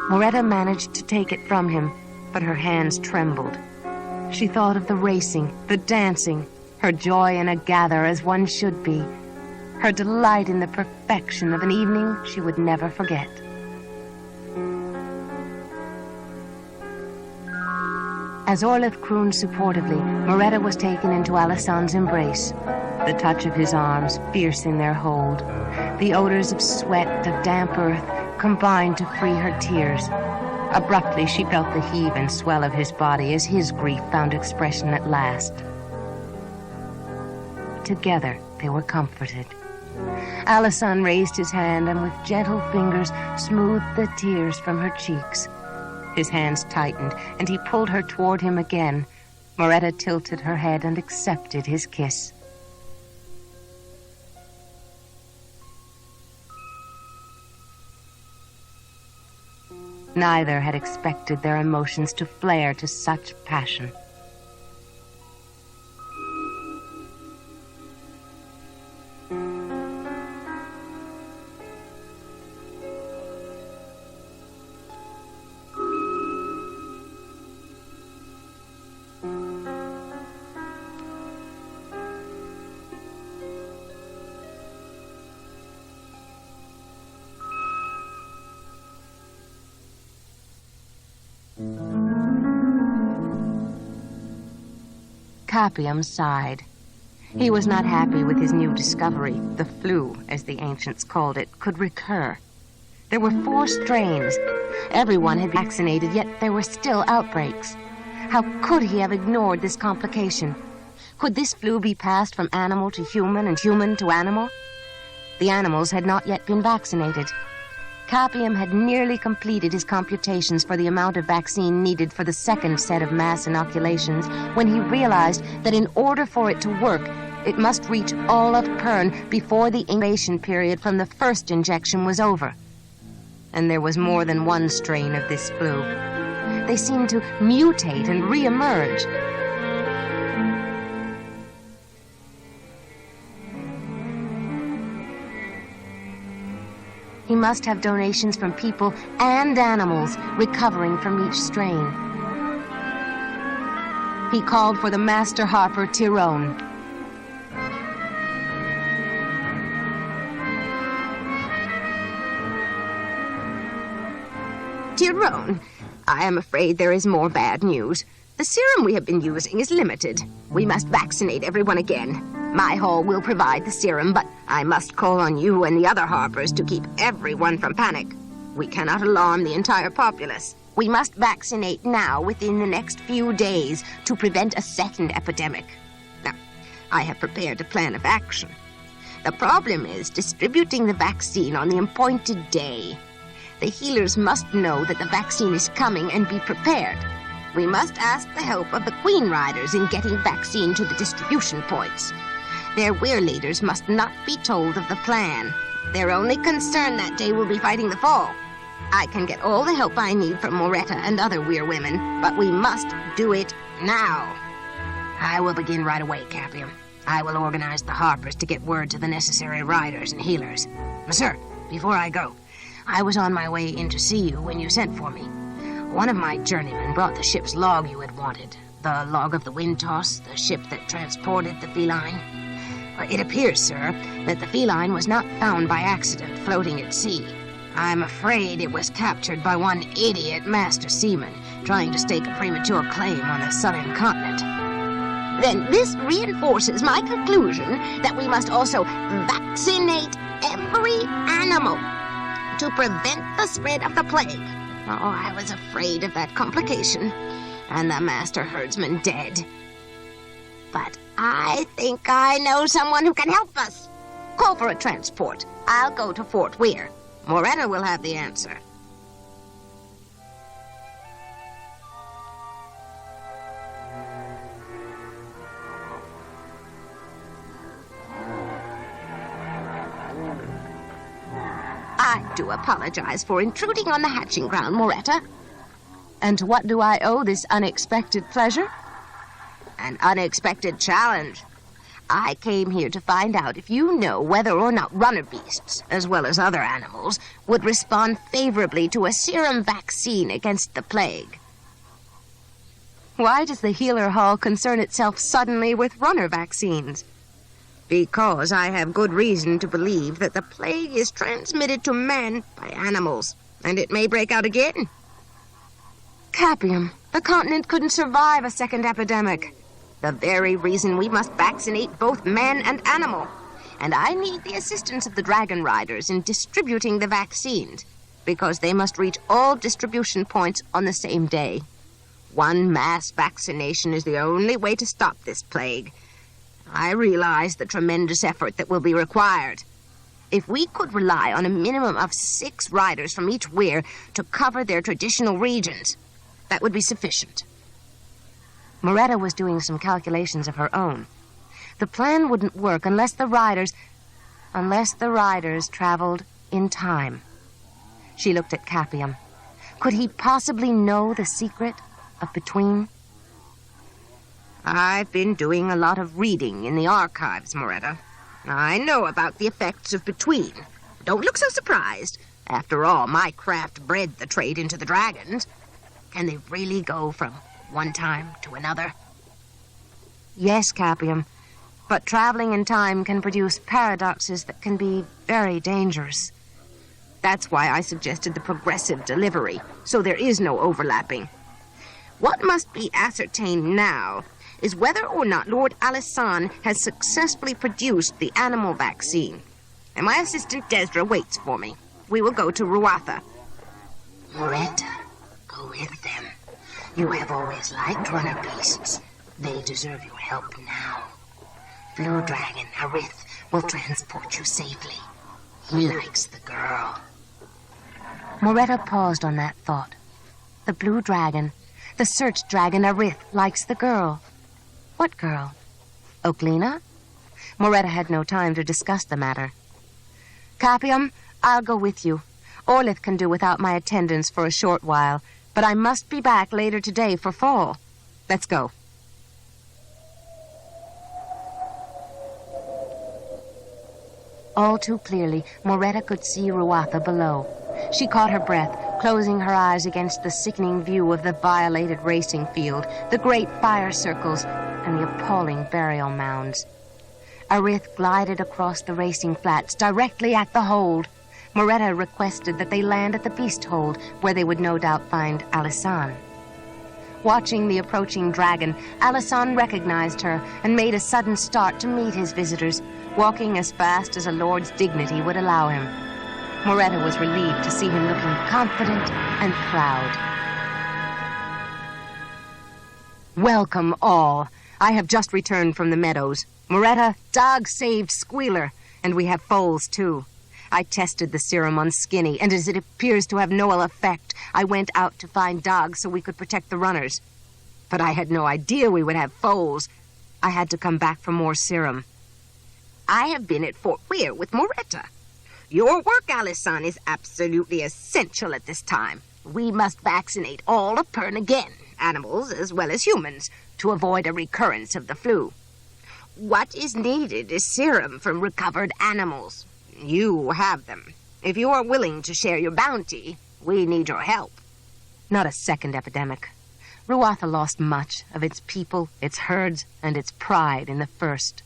Moreta managed to take it from him, but her hands trembled. She thought of the racing, the dancing, her joy in a gather as one should be, her delight in the perfection of an evening she would never forget. As Orlith crooned supportively, Moreta was taken into Alisan's embrace, the touch of his arms fierce in their hold. The odors of sweat, of damp earth, combined to free her tears. Abruptly, she felt the heave and swell of his body as his grief found expression at last. Together, they were comforted. Alisan raised his hand and with gentle fingers smoothed the tears from her cheeks. His hands tightened, and he pulled her toward him again. Moreta tilted her head and accepted his kiss. Neither had expected their emotions to flare to such passion. Capium sighed. He was not happy with his new discovery. The flu, as the ancients called it, could recur. There were 4 strains. Everyone had been vaccinated, yet there were still outbreaks. How could he have ignored this complication? Could this flu be passed from animal to human and human to animal? The animals had not yet been vaccinated. Capium had nearly completed his computations for the amount of vaccine needed for the second set of mass inoculations when he realized that in order for it to work, it must reach all of Pern before the incubation period from the first injection was over. And there was more than one strain of this flu. They seemed to mutate and re-emerge. He must have donations from people and animals recovering from each strain. He called for the master harper Tyrone. Tyrone, I am afraid there is more bad news. The serum we have been using is limited. We must vaccinate everyone again. My hall will provide the serum, but I must call on you and the other harpers to keep everyone from panic. We cannot alarm the entire populace. We must vaccinate now within the next few days to prevent a second epidemic. Now, I have prepared a plan of action. The problem is distributing the vaccine on the appointed day. The healers must know that the vaccine is coming and be prepared. We must ask the help of the Queen Riders in getting vaccine to the distribution points. Their weir leaders must not be told of the plan. Their only concern that day will be fighting the fall. I can get all the help I need from Moreta and other weir women, but we must do it now. I will begin right away, Capium. I will organize the harpers to get word to the necessary riders and healers. Sir, before I go, I was on my way in to see you when you sent for me. One of my journeymen brought the ship's log you had wanted. The log of the wind toss, the ship that transported the feline. It appears, sir, that the feline was not found by accident floating at sea. I'm afraid it was captured by one idiot master seaman trying to stake a premature claim on the southern continent. Then this reinforces my conclusion that we must also vaccinate every animal to prevent the spread of the plague. Oh, I was afraid of that complication, and the master herdsman dead. But I think I know someone who can help us. Call for a transport. I'll go to Fort Weyr. Moreta will have the answer. I do apologize for intruding on the hatching ground, Moreta. And to what do I owe this unexpected pleasure? An unexpected challenge. I came here to find out if you know whether or not runner beasts, as well as other animals, would respond favorably to a serum vaccine against the plague. Why does the healer hall concern itself suddenly with runner vaccines? Because I have good reason to believe that the plague is transmitted to men by animals, and it may break out again. Capium, the continent couldn't survive a second epidemic. The very reason we must vaccinate both man and animal. And I need the assistance of the Dragonriders in distributing the vaccines, because they must reach all distribution points on the same day. One mass vaccination is the only way to stop this plague. I realize the tremendous effort that will be required. If we could rely on a minimum of 6 riders from each weir to cover their traditional regions, that would be sufficient. Moreta was doing some calculations of her own. The plan wouldn't work unless the riders traveled in time. She looked at Capium. Could he possibly know the secret of between? I've been doing a lot of reading in the archives, Moreta. I know about the effects of between. Don't look so surprised. After all, my craft bred the trait into the dragons. Can they really go from one time to another? Yes, Capium, but traveling in time can produce paradoxes that can be very dangerous. That's why I suggested the progressive delivery, so there is no overlapping. What must be ascertained now is whether or not Lord Alisson has successfully produced the animal vaccine. And my assistant Desdra waits for me. We will go to Ruatha. Moreta, go with them. You have always liked runner beasts. They deserve your help now. Blue Dragon Arith will transport you safely. He likes the girl. Moreta paused on that thought. The blue dragon, the search dragon Arith, likes the girl. What girl? Oklina? Moreta had no time to discuss the matter. Capium, I'll go with you. Orlith can do without my attendance for a short while, but I must be back later today for fall. Let's go. All too clearly, Moreta could see Ruatha below. She caught her breath, closing her eyes against the sickening view of the violated racing field, the great fire circles, and the appalling burial mounds. Arith glided across the racing flats directly at the hold. Moreta requested that they land at the beast hold, where they would no doubt find Alisson. Watching the approaching dragon, Alisson recognized her and made a sudden start to meet his visitors, walking as fast as a lord's dignity would allow him. Moreta was relieved to see him looking confident and proud. Welcome all. I have just returned from the meadows. Moreta, Dog saved Squealer, and we have foals too. I tested the serum on Skinny, and as it appears to have no ill effect, I went out to find Dog so we could protect the runners. But I had no idea we would have foals. I had to come back for more serum. I have been at Fort Weyr with Moreta. Your work, Alisson, is absolutely essential at this time. We must vaccinate all of Pern again, animals as well as humans, to avoid a recurrence of the flu. What is needed is serum from recovered animals. You have them. If you are willing to share your bounty, we need your help. Not a second epidemic. Ruatha lost much of its people, its herds, and its pride in the first.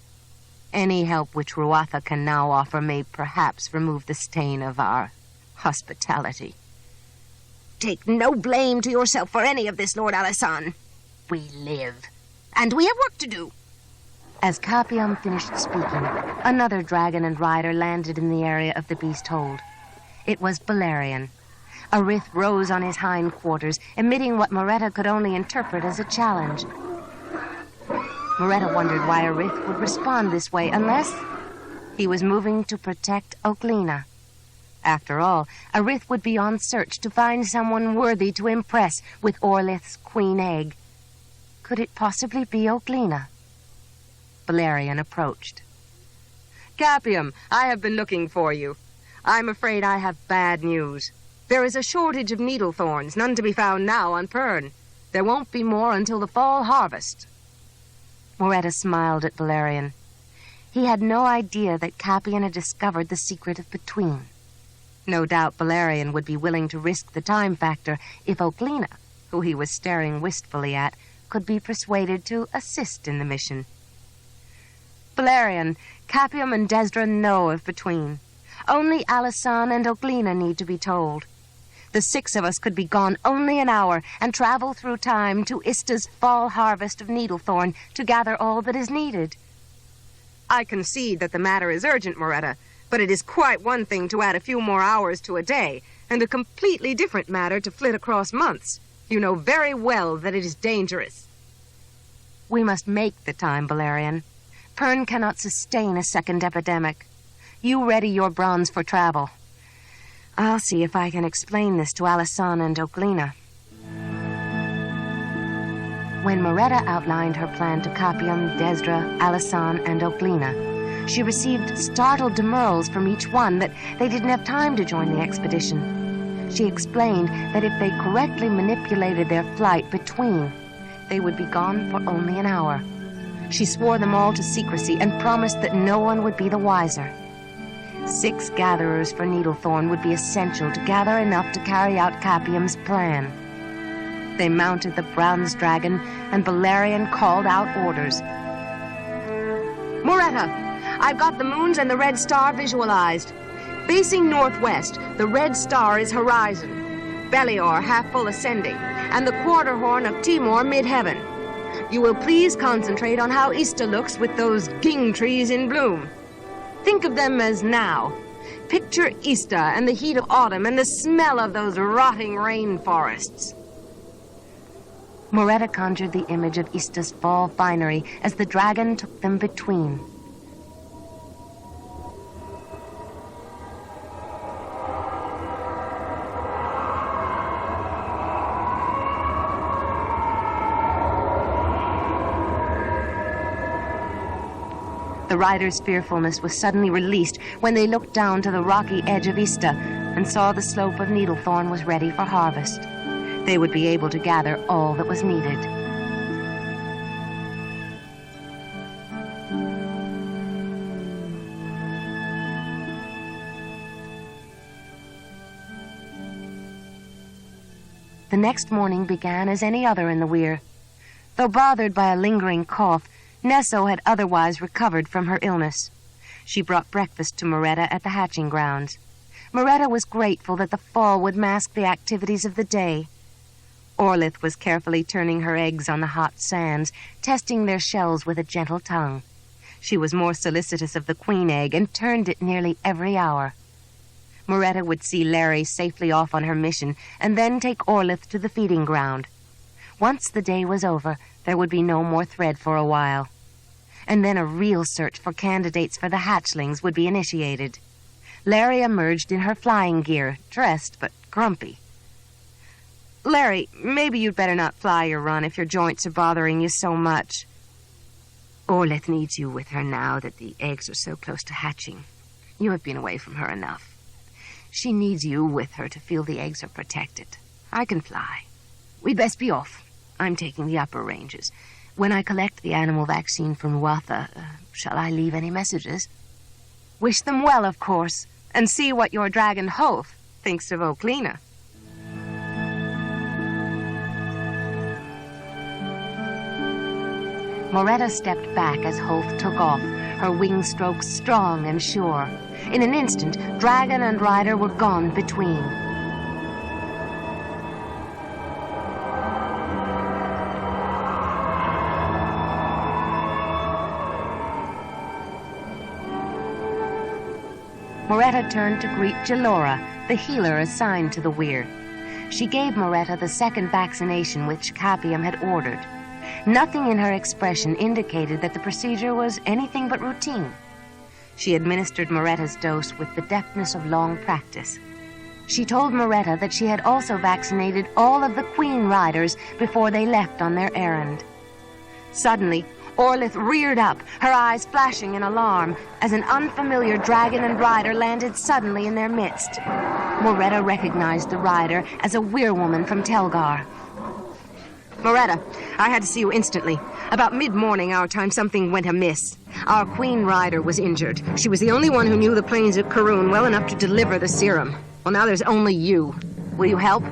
Any help which Ruatha can now offer may perhaps remove the stain of our hospitality. Take no blame to yourself for any of this, Lord Alisson. We live, and we have work to do. As Capium finished speaking, another dragon and rider landed in the area of the beast hold. It was Balerion. Arith rose on his hindquarters, emitting what Moreta could only interpret as a challenge. Moreta wondered why Arith would respond this way unless he was moving to protect Oklina. After all, Arith would be on search to find someone worthy to impress with Orlith's queen egg. Could it possibly be Oklina? Balerion approached. Capium, I have been looking for you. I'm afraid I have bad news. There is a shortage of needle thorns, none to be found now on Pern. There won't be more until the fall harvest. Moreta smiled at Balerion. He had no idea that Capian had discovered the secret of between. No doubt Balerion would be willing to risk the time factor if Oklina, who he was staring wistfully at, could be persuaded to assist in the mission. Balerion, Capium and Desdra know of between. Only Alisson and Oklina need to be told. The 6 of us could be gone only an hour and travel through time to Ista's fall harvest of needlethorn to gather all that is needed. I concede that the matter is urgent, Moreta, but it is quite one thing to add a few more hours to a day, and a completely different matter to flit across months. You know very well that it is dangerous. We must make the time, Balerion. Pern cannot sustain a second epidemic. You ready your bronze for travel. I'll see if I can explain this to Alisson and Oklina. When Moreta outlined her plan to Capium, Desdra, Alisson, and Oklina, she received startled demurrals from each one that they didn't have time to join the expedition. She explained that if they correctly manipulated their flight between, they would be gone for only an hour. She swore them all to secrecy and promised that no one would be the wiser. 6 gatherers for needlethorn would be essential to gather enough to carry out Capium's plan. They mounted the bronze dragon, and Balerion called out orders. Moreta, I've got the moons and the red star visualized. Facing northwest, the red star is horizon, Belior half full ascending, and the quarter horn of Timor mid-heaven. you will please concentrate on how Easter looks with those ging trees in bloom. Think of them as now. Picture Easter and the heat of autumn and the smell of those rotting rainforests. Moreta conjured the image of Easter's fall finery as the dragon took them between. The riders' fearfulness was suddenly released when they looked down to the rocky edge of Easter and saw the slope of Needlethorn was ready for harvest. They would be able to gather all that was needed. The next morning began as any other in the weir. Though bothered by a lingering cough, Nesso had otherwise recovered from her illness. She brought breakfast to Moreta at the hatching grounds. Moreta was grateful that the fall would mask the activities of the day. Orlith was carefully turning her eggs on the hot sands, testing their shells with a gentle tongue. She was more solicitous of the queen egg and turned it nearly every hour. Moreta would see Larry safely off on her mission and then take Orlith to the feeding ground. Once the day was over, there would be no more thread for a while. And then a real search for candidates for the hatchlings would be initiated. Larry emerged in her flying gear, dressed but grumpy. Larry, maybe you'd better not fly your run if your joints are bothering you so much. Orlith needs you with her now that the eggs are so close to hatching. You have been away from her enough. She needs you with her to feel the eggs are protected. I can fly. We'd best be off. I'm taking the upper ranges. When I collect the animal vaccine from Watha, shall I leave any messages? Wish them well, of course, and see what your dragon Hoth thinks of Oclena. Moreta stepped back as Hoth took off, her wing strokes strong and sure. In an instant, dragon and rider were gone between. Moreta turned to greet Gelora, the healer assigned to the weir. She gave Moreta the second vaccination which Capium had ordered. Nothing in her expression indicated that the procedure was anything but routine. She administered Moreta's dose with the deftness of long practice. She told Moreta that she had also vaccinated all of the queen riders before they left on their errand. Suddenly, Orlith reared up, her eyes flashing in alarm, as an unfamiliar dragon and rider landed suddenly in their midst. Moreta recognized the rider as a weyrwoman from Telgar. Moreta, I had to see you instantly. About mid-morning our time, something went amiss. Our queen rider was injured. She was the only one who knew the plains of Karun well enough to deliver the serum. Well, now there's only you. Will you help?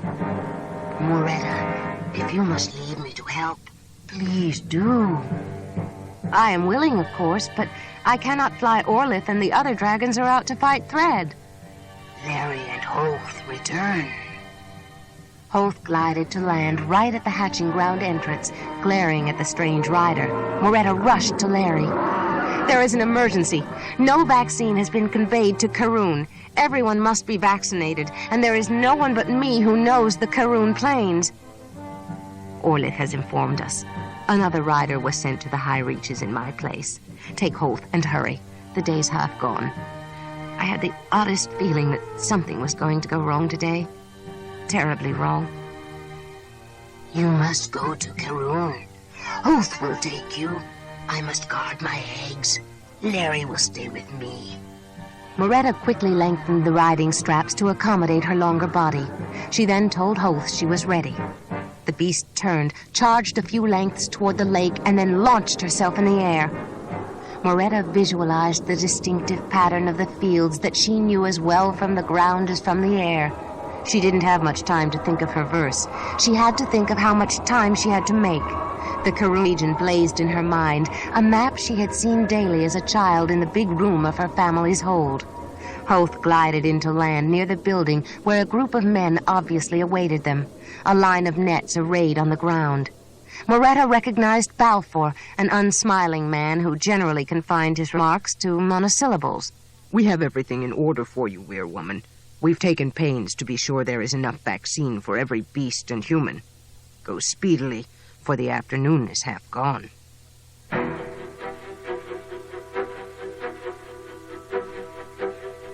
Moreta, if you must leave me to help, please do. I am willing, of course, but I cannot fly Orlith and the other dragons are out to fight Thread. Larry and Hoth return. Hoth glided to land right at the hatching ground entrance, glaring at the strange rider. Moreta rushed to Larry. There is an emergency. No vaccine has been conveyed to Karun. Everyone must be vaccinated, and there is no one but me who knows the Karun plains. Orlith has informed us. Another rider was sent to the high reaches in my place. Take Hoth and hurry. The day's half gone. I had the oddest feeling that something was going to go wrong today. Terribly wrong. You must go to Karun. Hoth will take you. I must guard my eggs. Larry will stay with me. Moreta quickly lengthened the riding straps to accommodate her longer body. She then told Hoth she was ready. The beast turned, charged a few lengths toward the lake, and then launched herself in the air. Moreta visualized the distinctive pattern of the fields that she knew as well from the ground as from the air. She didn't have much time to think of her verse. She had to think of how much time she had to make. The Karun region blazed in her mind, a map she had seen daily as a child in the big room of her family's hold. Hoth glided into land near the building where a group of men obviously awaited them, a line of nets arrayed on the ground. Moreta recognized Balfour, an unsmiling man who generally confined his remarks to monosyllables. We have everything in order for you, weyrwoman. We've taken pains to be sure there is enough vaccine for every beast and human. Go speedily, for the afternoon is half gone.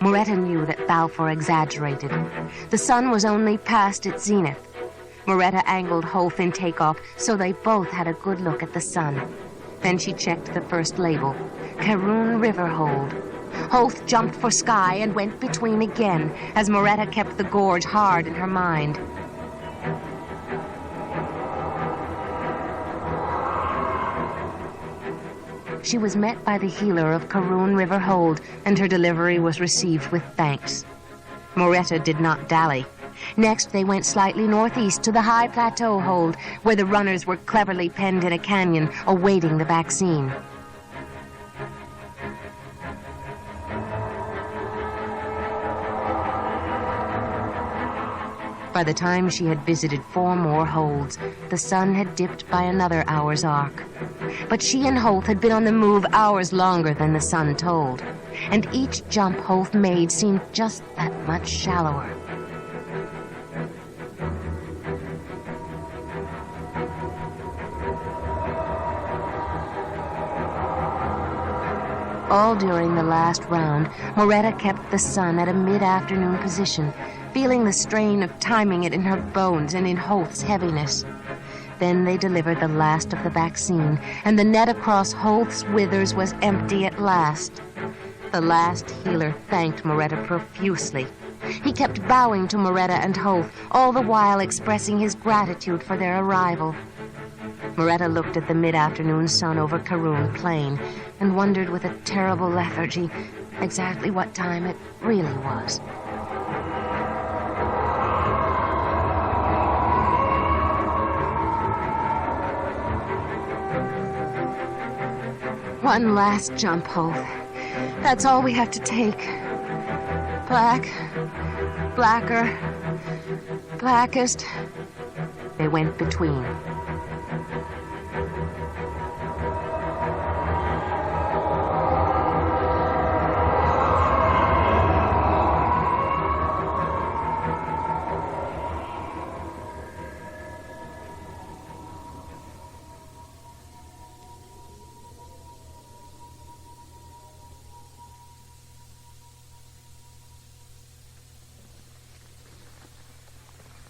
Moreta knew that Balfour exaggerated. The sun was only past its zenith. Moreta angled Holf in takeoff so they both had a good look at the sun. Then she checked the first label, Caroon River Hold. Holf jumped for sky and went between again as Moreta kept the gorge hard in her mind. She was met by the healer of Caroon River Hold, and her delivery was received with thanks. Moreta did not dally. Next, they went slightly northeast to the high plateau hold, where the runners were cleverly penned in a canyon, awaiting the vaccine. By the time she had visited 4 more holds, the sun had dipped by another hour's arc. But she and Holf had been on the move hours longer than the sun told, and each jump Holf made seemed just that much shallower. All during the last round, Moreta kept the sun at a mid-afternoon position, feeling the strain of timing it in her bones and in Holf's heaviness. Then they delivered the last of the vaccine, and the net across Holf's withers was empty at last. The last healer thanked Moreta profusely. He kept bowing to Moreta and Holf, all the while expressing his gratitude for their arrival. Moreta looked at the mid-afternoon sun over Caroon Plain and wondered with a terrible lethargy exactly what time it really was. One last jump, Holf. That's all we have to take. Black, blacker, blackest. They went between.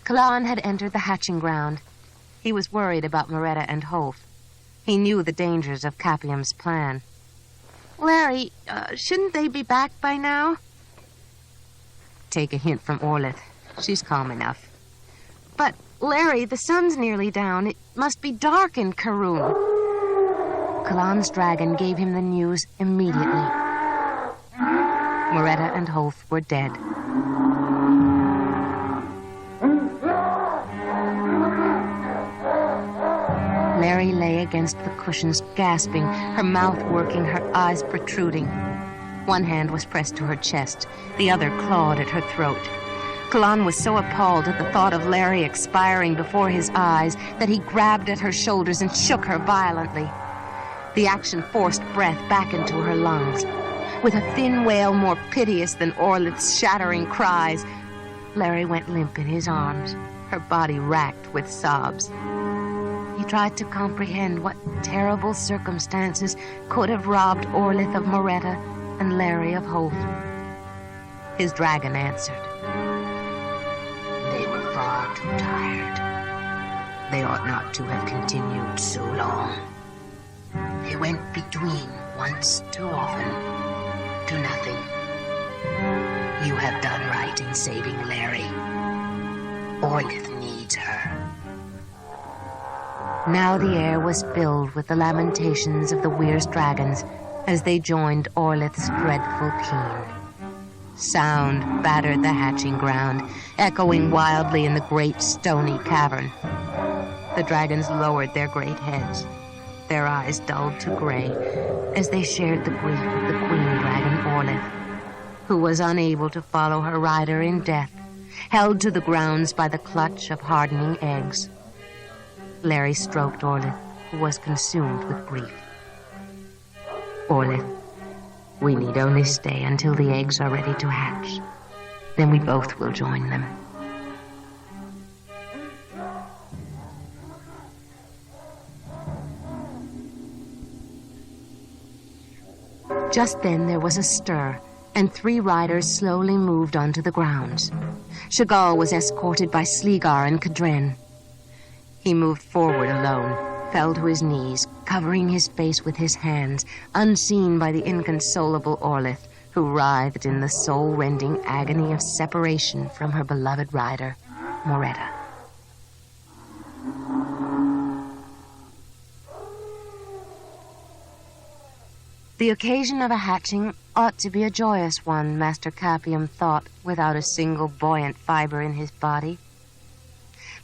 Kalan had entered the hatching ground. He was worried about Moreta and Holf. He knew the dangers of Capium's plan. Larry, shouldn't they be back by now? Take a hint from Orlith. She's calm enough. But, Larry, the sun's nearly down. It must be dark in Caroon. Kalan's dragon gave him the news immediately. Moreta and Holf were dead. Mary lay against the cushions, gasping, her mouth working, her eyes protruding. One hand was pressed to her chest, the other clawed at her throat. Kalan was so appalled at the thought of Larry expiring before his eyes that he grabbed at her shoulders and shook her violently. The action forced breath back into her lungs. With a thin wail more piteous than Orlith's shattering cries, Larry went limp in his arms, her body racked with sobs. He tried to comprehend what terrible circumstances could have robbed Orlith of Moreta and Larry of Holf. His dragon answered. They were far too tired. They ought not to have continued so long. They went between once too often to nothing. You have done right in saving Larry. Orlith needs her. Now the air was filled with the lamentations of the Weyr's dragons as they joined Orlith's dreadful keen. Sound battered the hatching ground, echoing wildly in the great stony cavern. The dragons lowered their great heads, their eyes dulled to gray, as they shared the grief of the queen dragon Orlith, who was unable to follow her rider in death, held to the grounds by the clutch of hardening eggs. Larry stroked Orlith, who was consumed with grief. Orlith, we need only stay until the eggs are ready to hatch. Then we both will join them. Just then there was a stir, and 3 riders slowly moved onto the grounds. Chagall was escorted by Sleegar and Cadren. He moved forward alone, fell to his knees, covering his face with his hands, unseen by the inconsolable Orlith, who writhed in the soul-rending agony of separation from her beloved rider, Moreta. The occasion of a hatching ought to be a joyous one, Master Capium thought, without a single buoyant fiber in his body.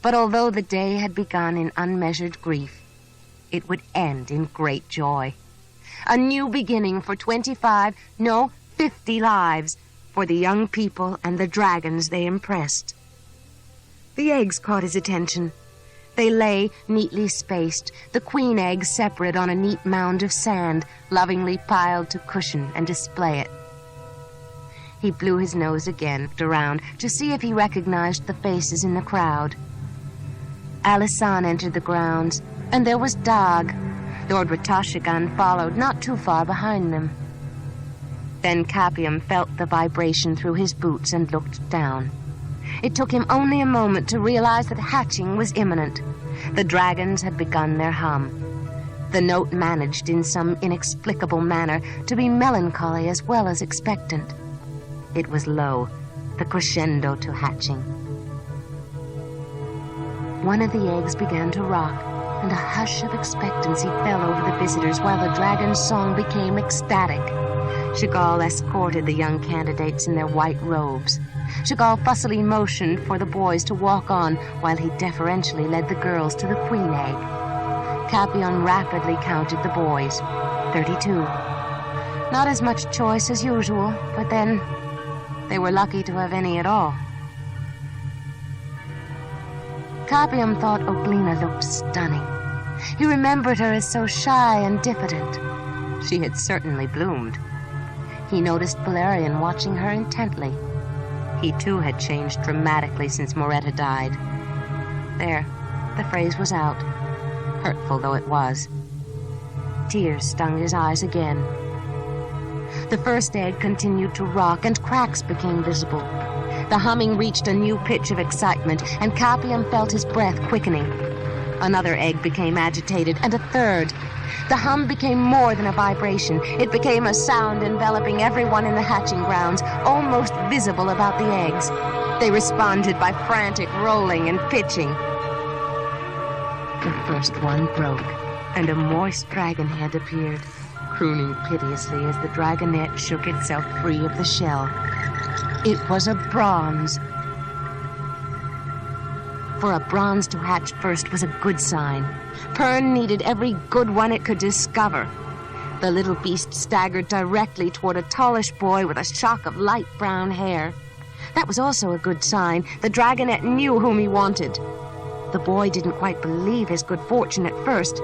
But although the day had begun in unmeasured grief, it would end in great joy. A new beginning for 25, no, 50 lives for the young people and the dragons they impressed. The eggs caught his attention. They lay neatly spaced, the queen eggs separate on a neat mound of sand, lovingly piled to cushion and display it. He blew his nose again, looked around to see if he recognized the faces in the crowd. Alisane entered the grounds, and there was Dag. Lord Ratashagan followed, not too far behind them. Then Capium felt the vibration through his boots and looked down. It took him only a moment to realize that hatching was imminent. The dragons had begun their hum. The note managed in some inexplicable manner to be melancholy as well as expectant. It was low, the crescendo to hatching. One of the eggs began to rock, and a hush of expectancy fell over the visitors while the dragon's song became ecstatic. Chagall escorted the young candidates in their white robes. Chagall fussily motioned for the boys to walk on while he deferentially led the girls to the queen egg. Capion rapidly counted the boys. 32. Not as much choice as usual, but then they were lucky to have any at all. Capium thought Oglina looked stunning. He remembered her as so shy and diffident. She had certainly bloomed. He noticed Valerian watching her intently. He too had changed dramatically since Moreta died. There, the phrase was out, hurtful though it was. Tears stung his eyes again. The first egg continued to rock, and cracks became visible. The humming reached a new pitch of excitement, and Capium felt his breath quickening. Another egg became agitated, and a third. The hum became more than a vibration. It became a sound enveloping everyone in the hatching grounds, almost visible about the eggs. They responded by frantic rolling and pitching. The first one broke, and a moist dragon head appeared, crooning piteously as the dragonette shook itself free of the shell. It was a bronze. For a bronze to hatch first was a good sign. Pern needed every good one it could discover. The little beast staggered directly toward a tallish boy with a shock of light brown hair. That was also a good sign. The dragonette knew whom he wanted. The boy didn't quite believe his good fortune at first.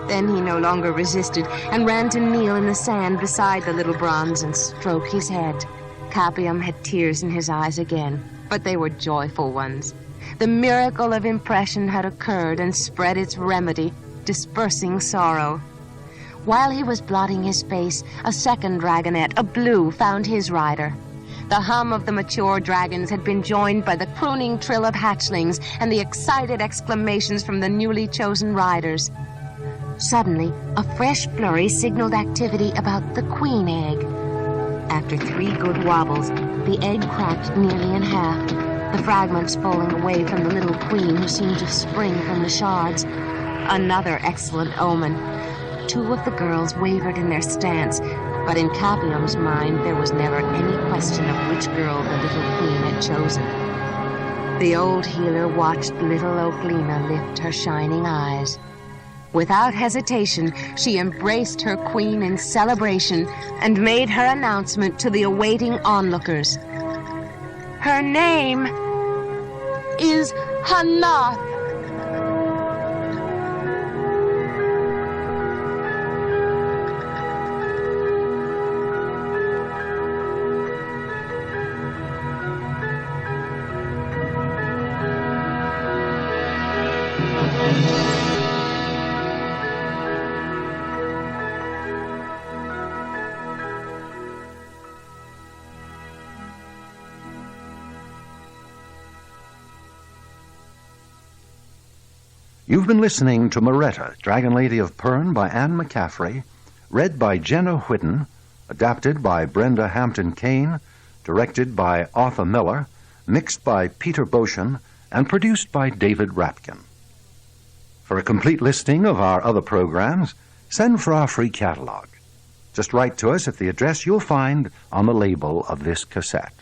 Then he no longer resisted and ran to kneel in the sand beside the little bronze and stroke his head. Capium had tears in his eyes again, but they were joyful ones. The miracle of impression had occurred and spread its remedy, dispersing sorrow. While he was blotting his face, a second dragonette, a blue, found his rider. The hum of the mature dragons had been joined by the crooning trill of hatchlings and the excited exclamations from the newly chosen riders. Suddenly, a fresh flurry signaled activity about the queen egg. After 3 good wobbles, the egg cracked nearly in half, the fragments falling away from the little queen who seemed to spring from the shards. Another excellent omen. 2 of the girls wavered in their stance, but in Capium's mind there was never any question of which girl the little queen had chosen. The old healer watched little Oglina lift her shining eyes. Without hesitation, she embraced her queen in celebration and made her announcement to the awaiting onlookers. Her name is Hanath. You've been listening to Moreta, Dragonlady of Pern by Anne McCaffrey, read by Jenna Whidden, adapted by Brenda Hampton Kane, directed by Arthur Miller, mixed by Peter Boshin, and produced by David Rapkin. For a complete listing of our other programs, send for our free catalog. Just write to us at the address you'll find on the label of this cassette.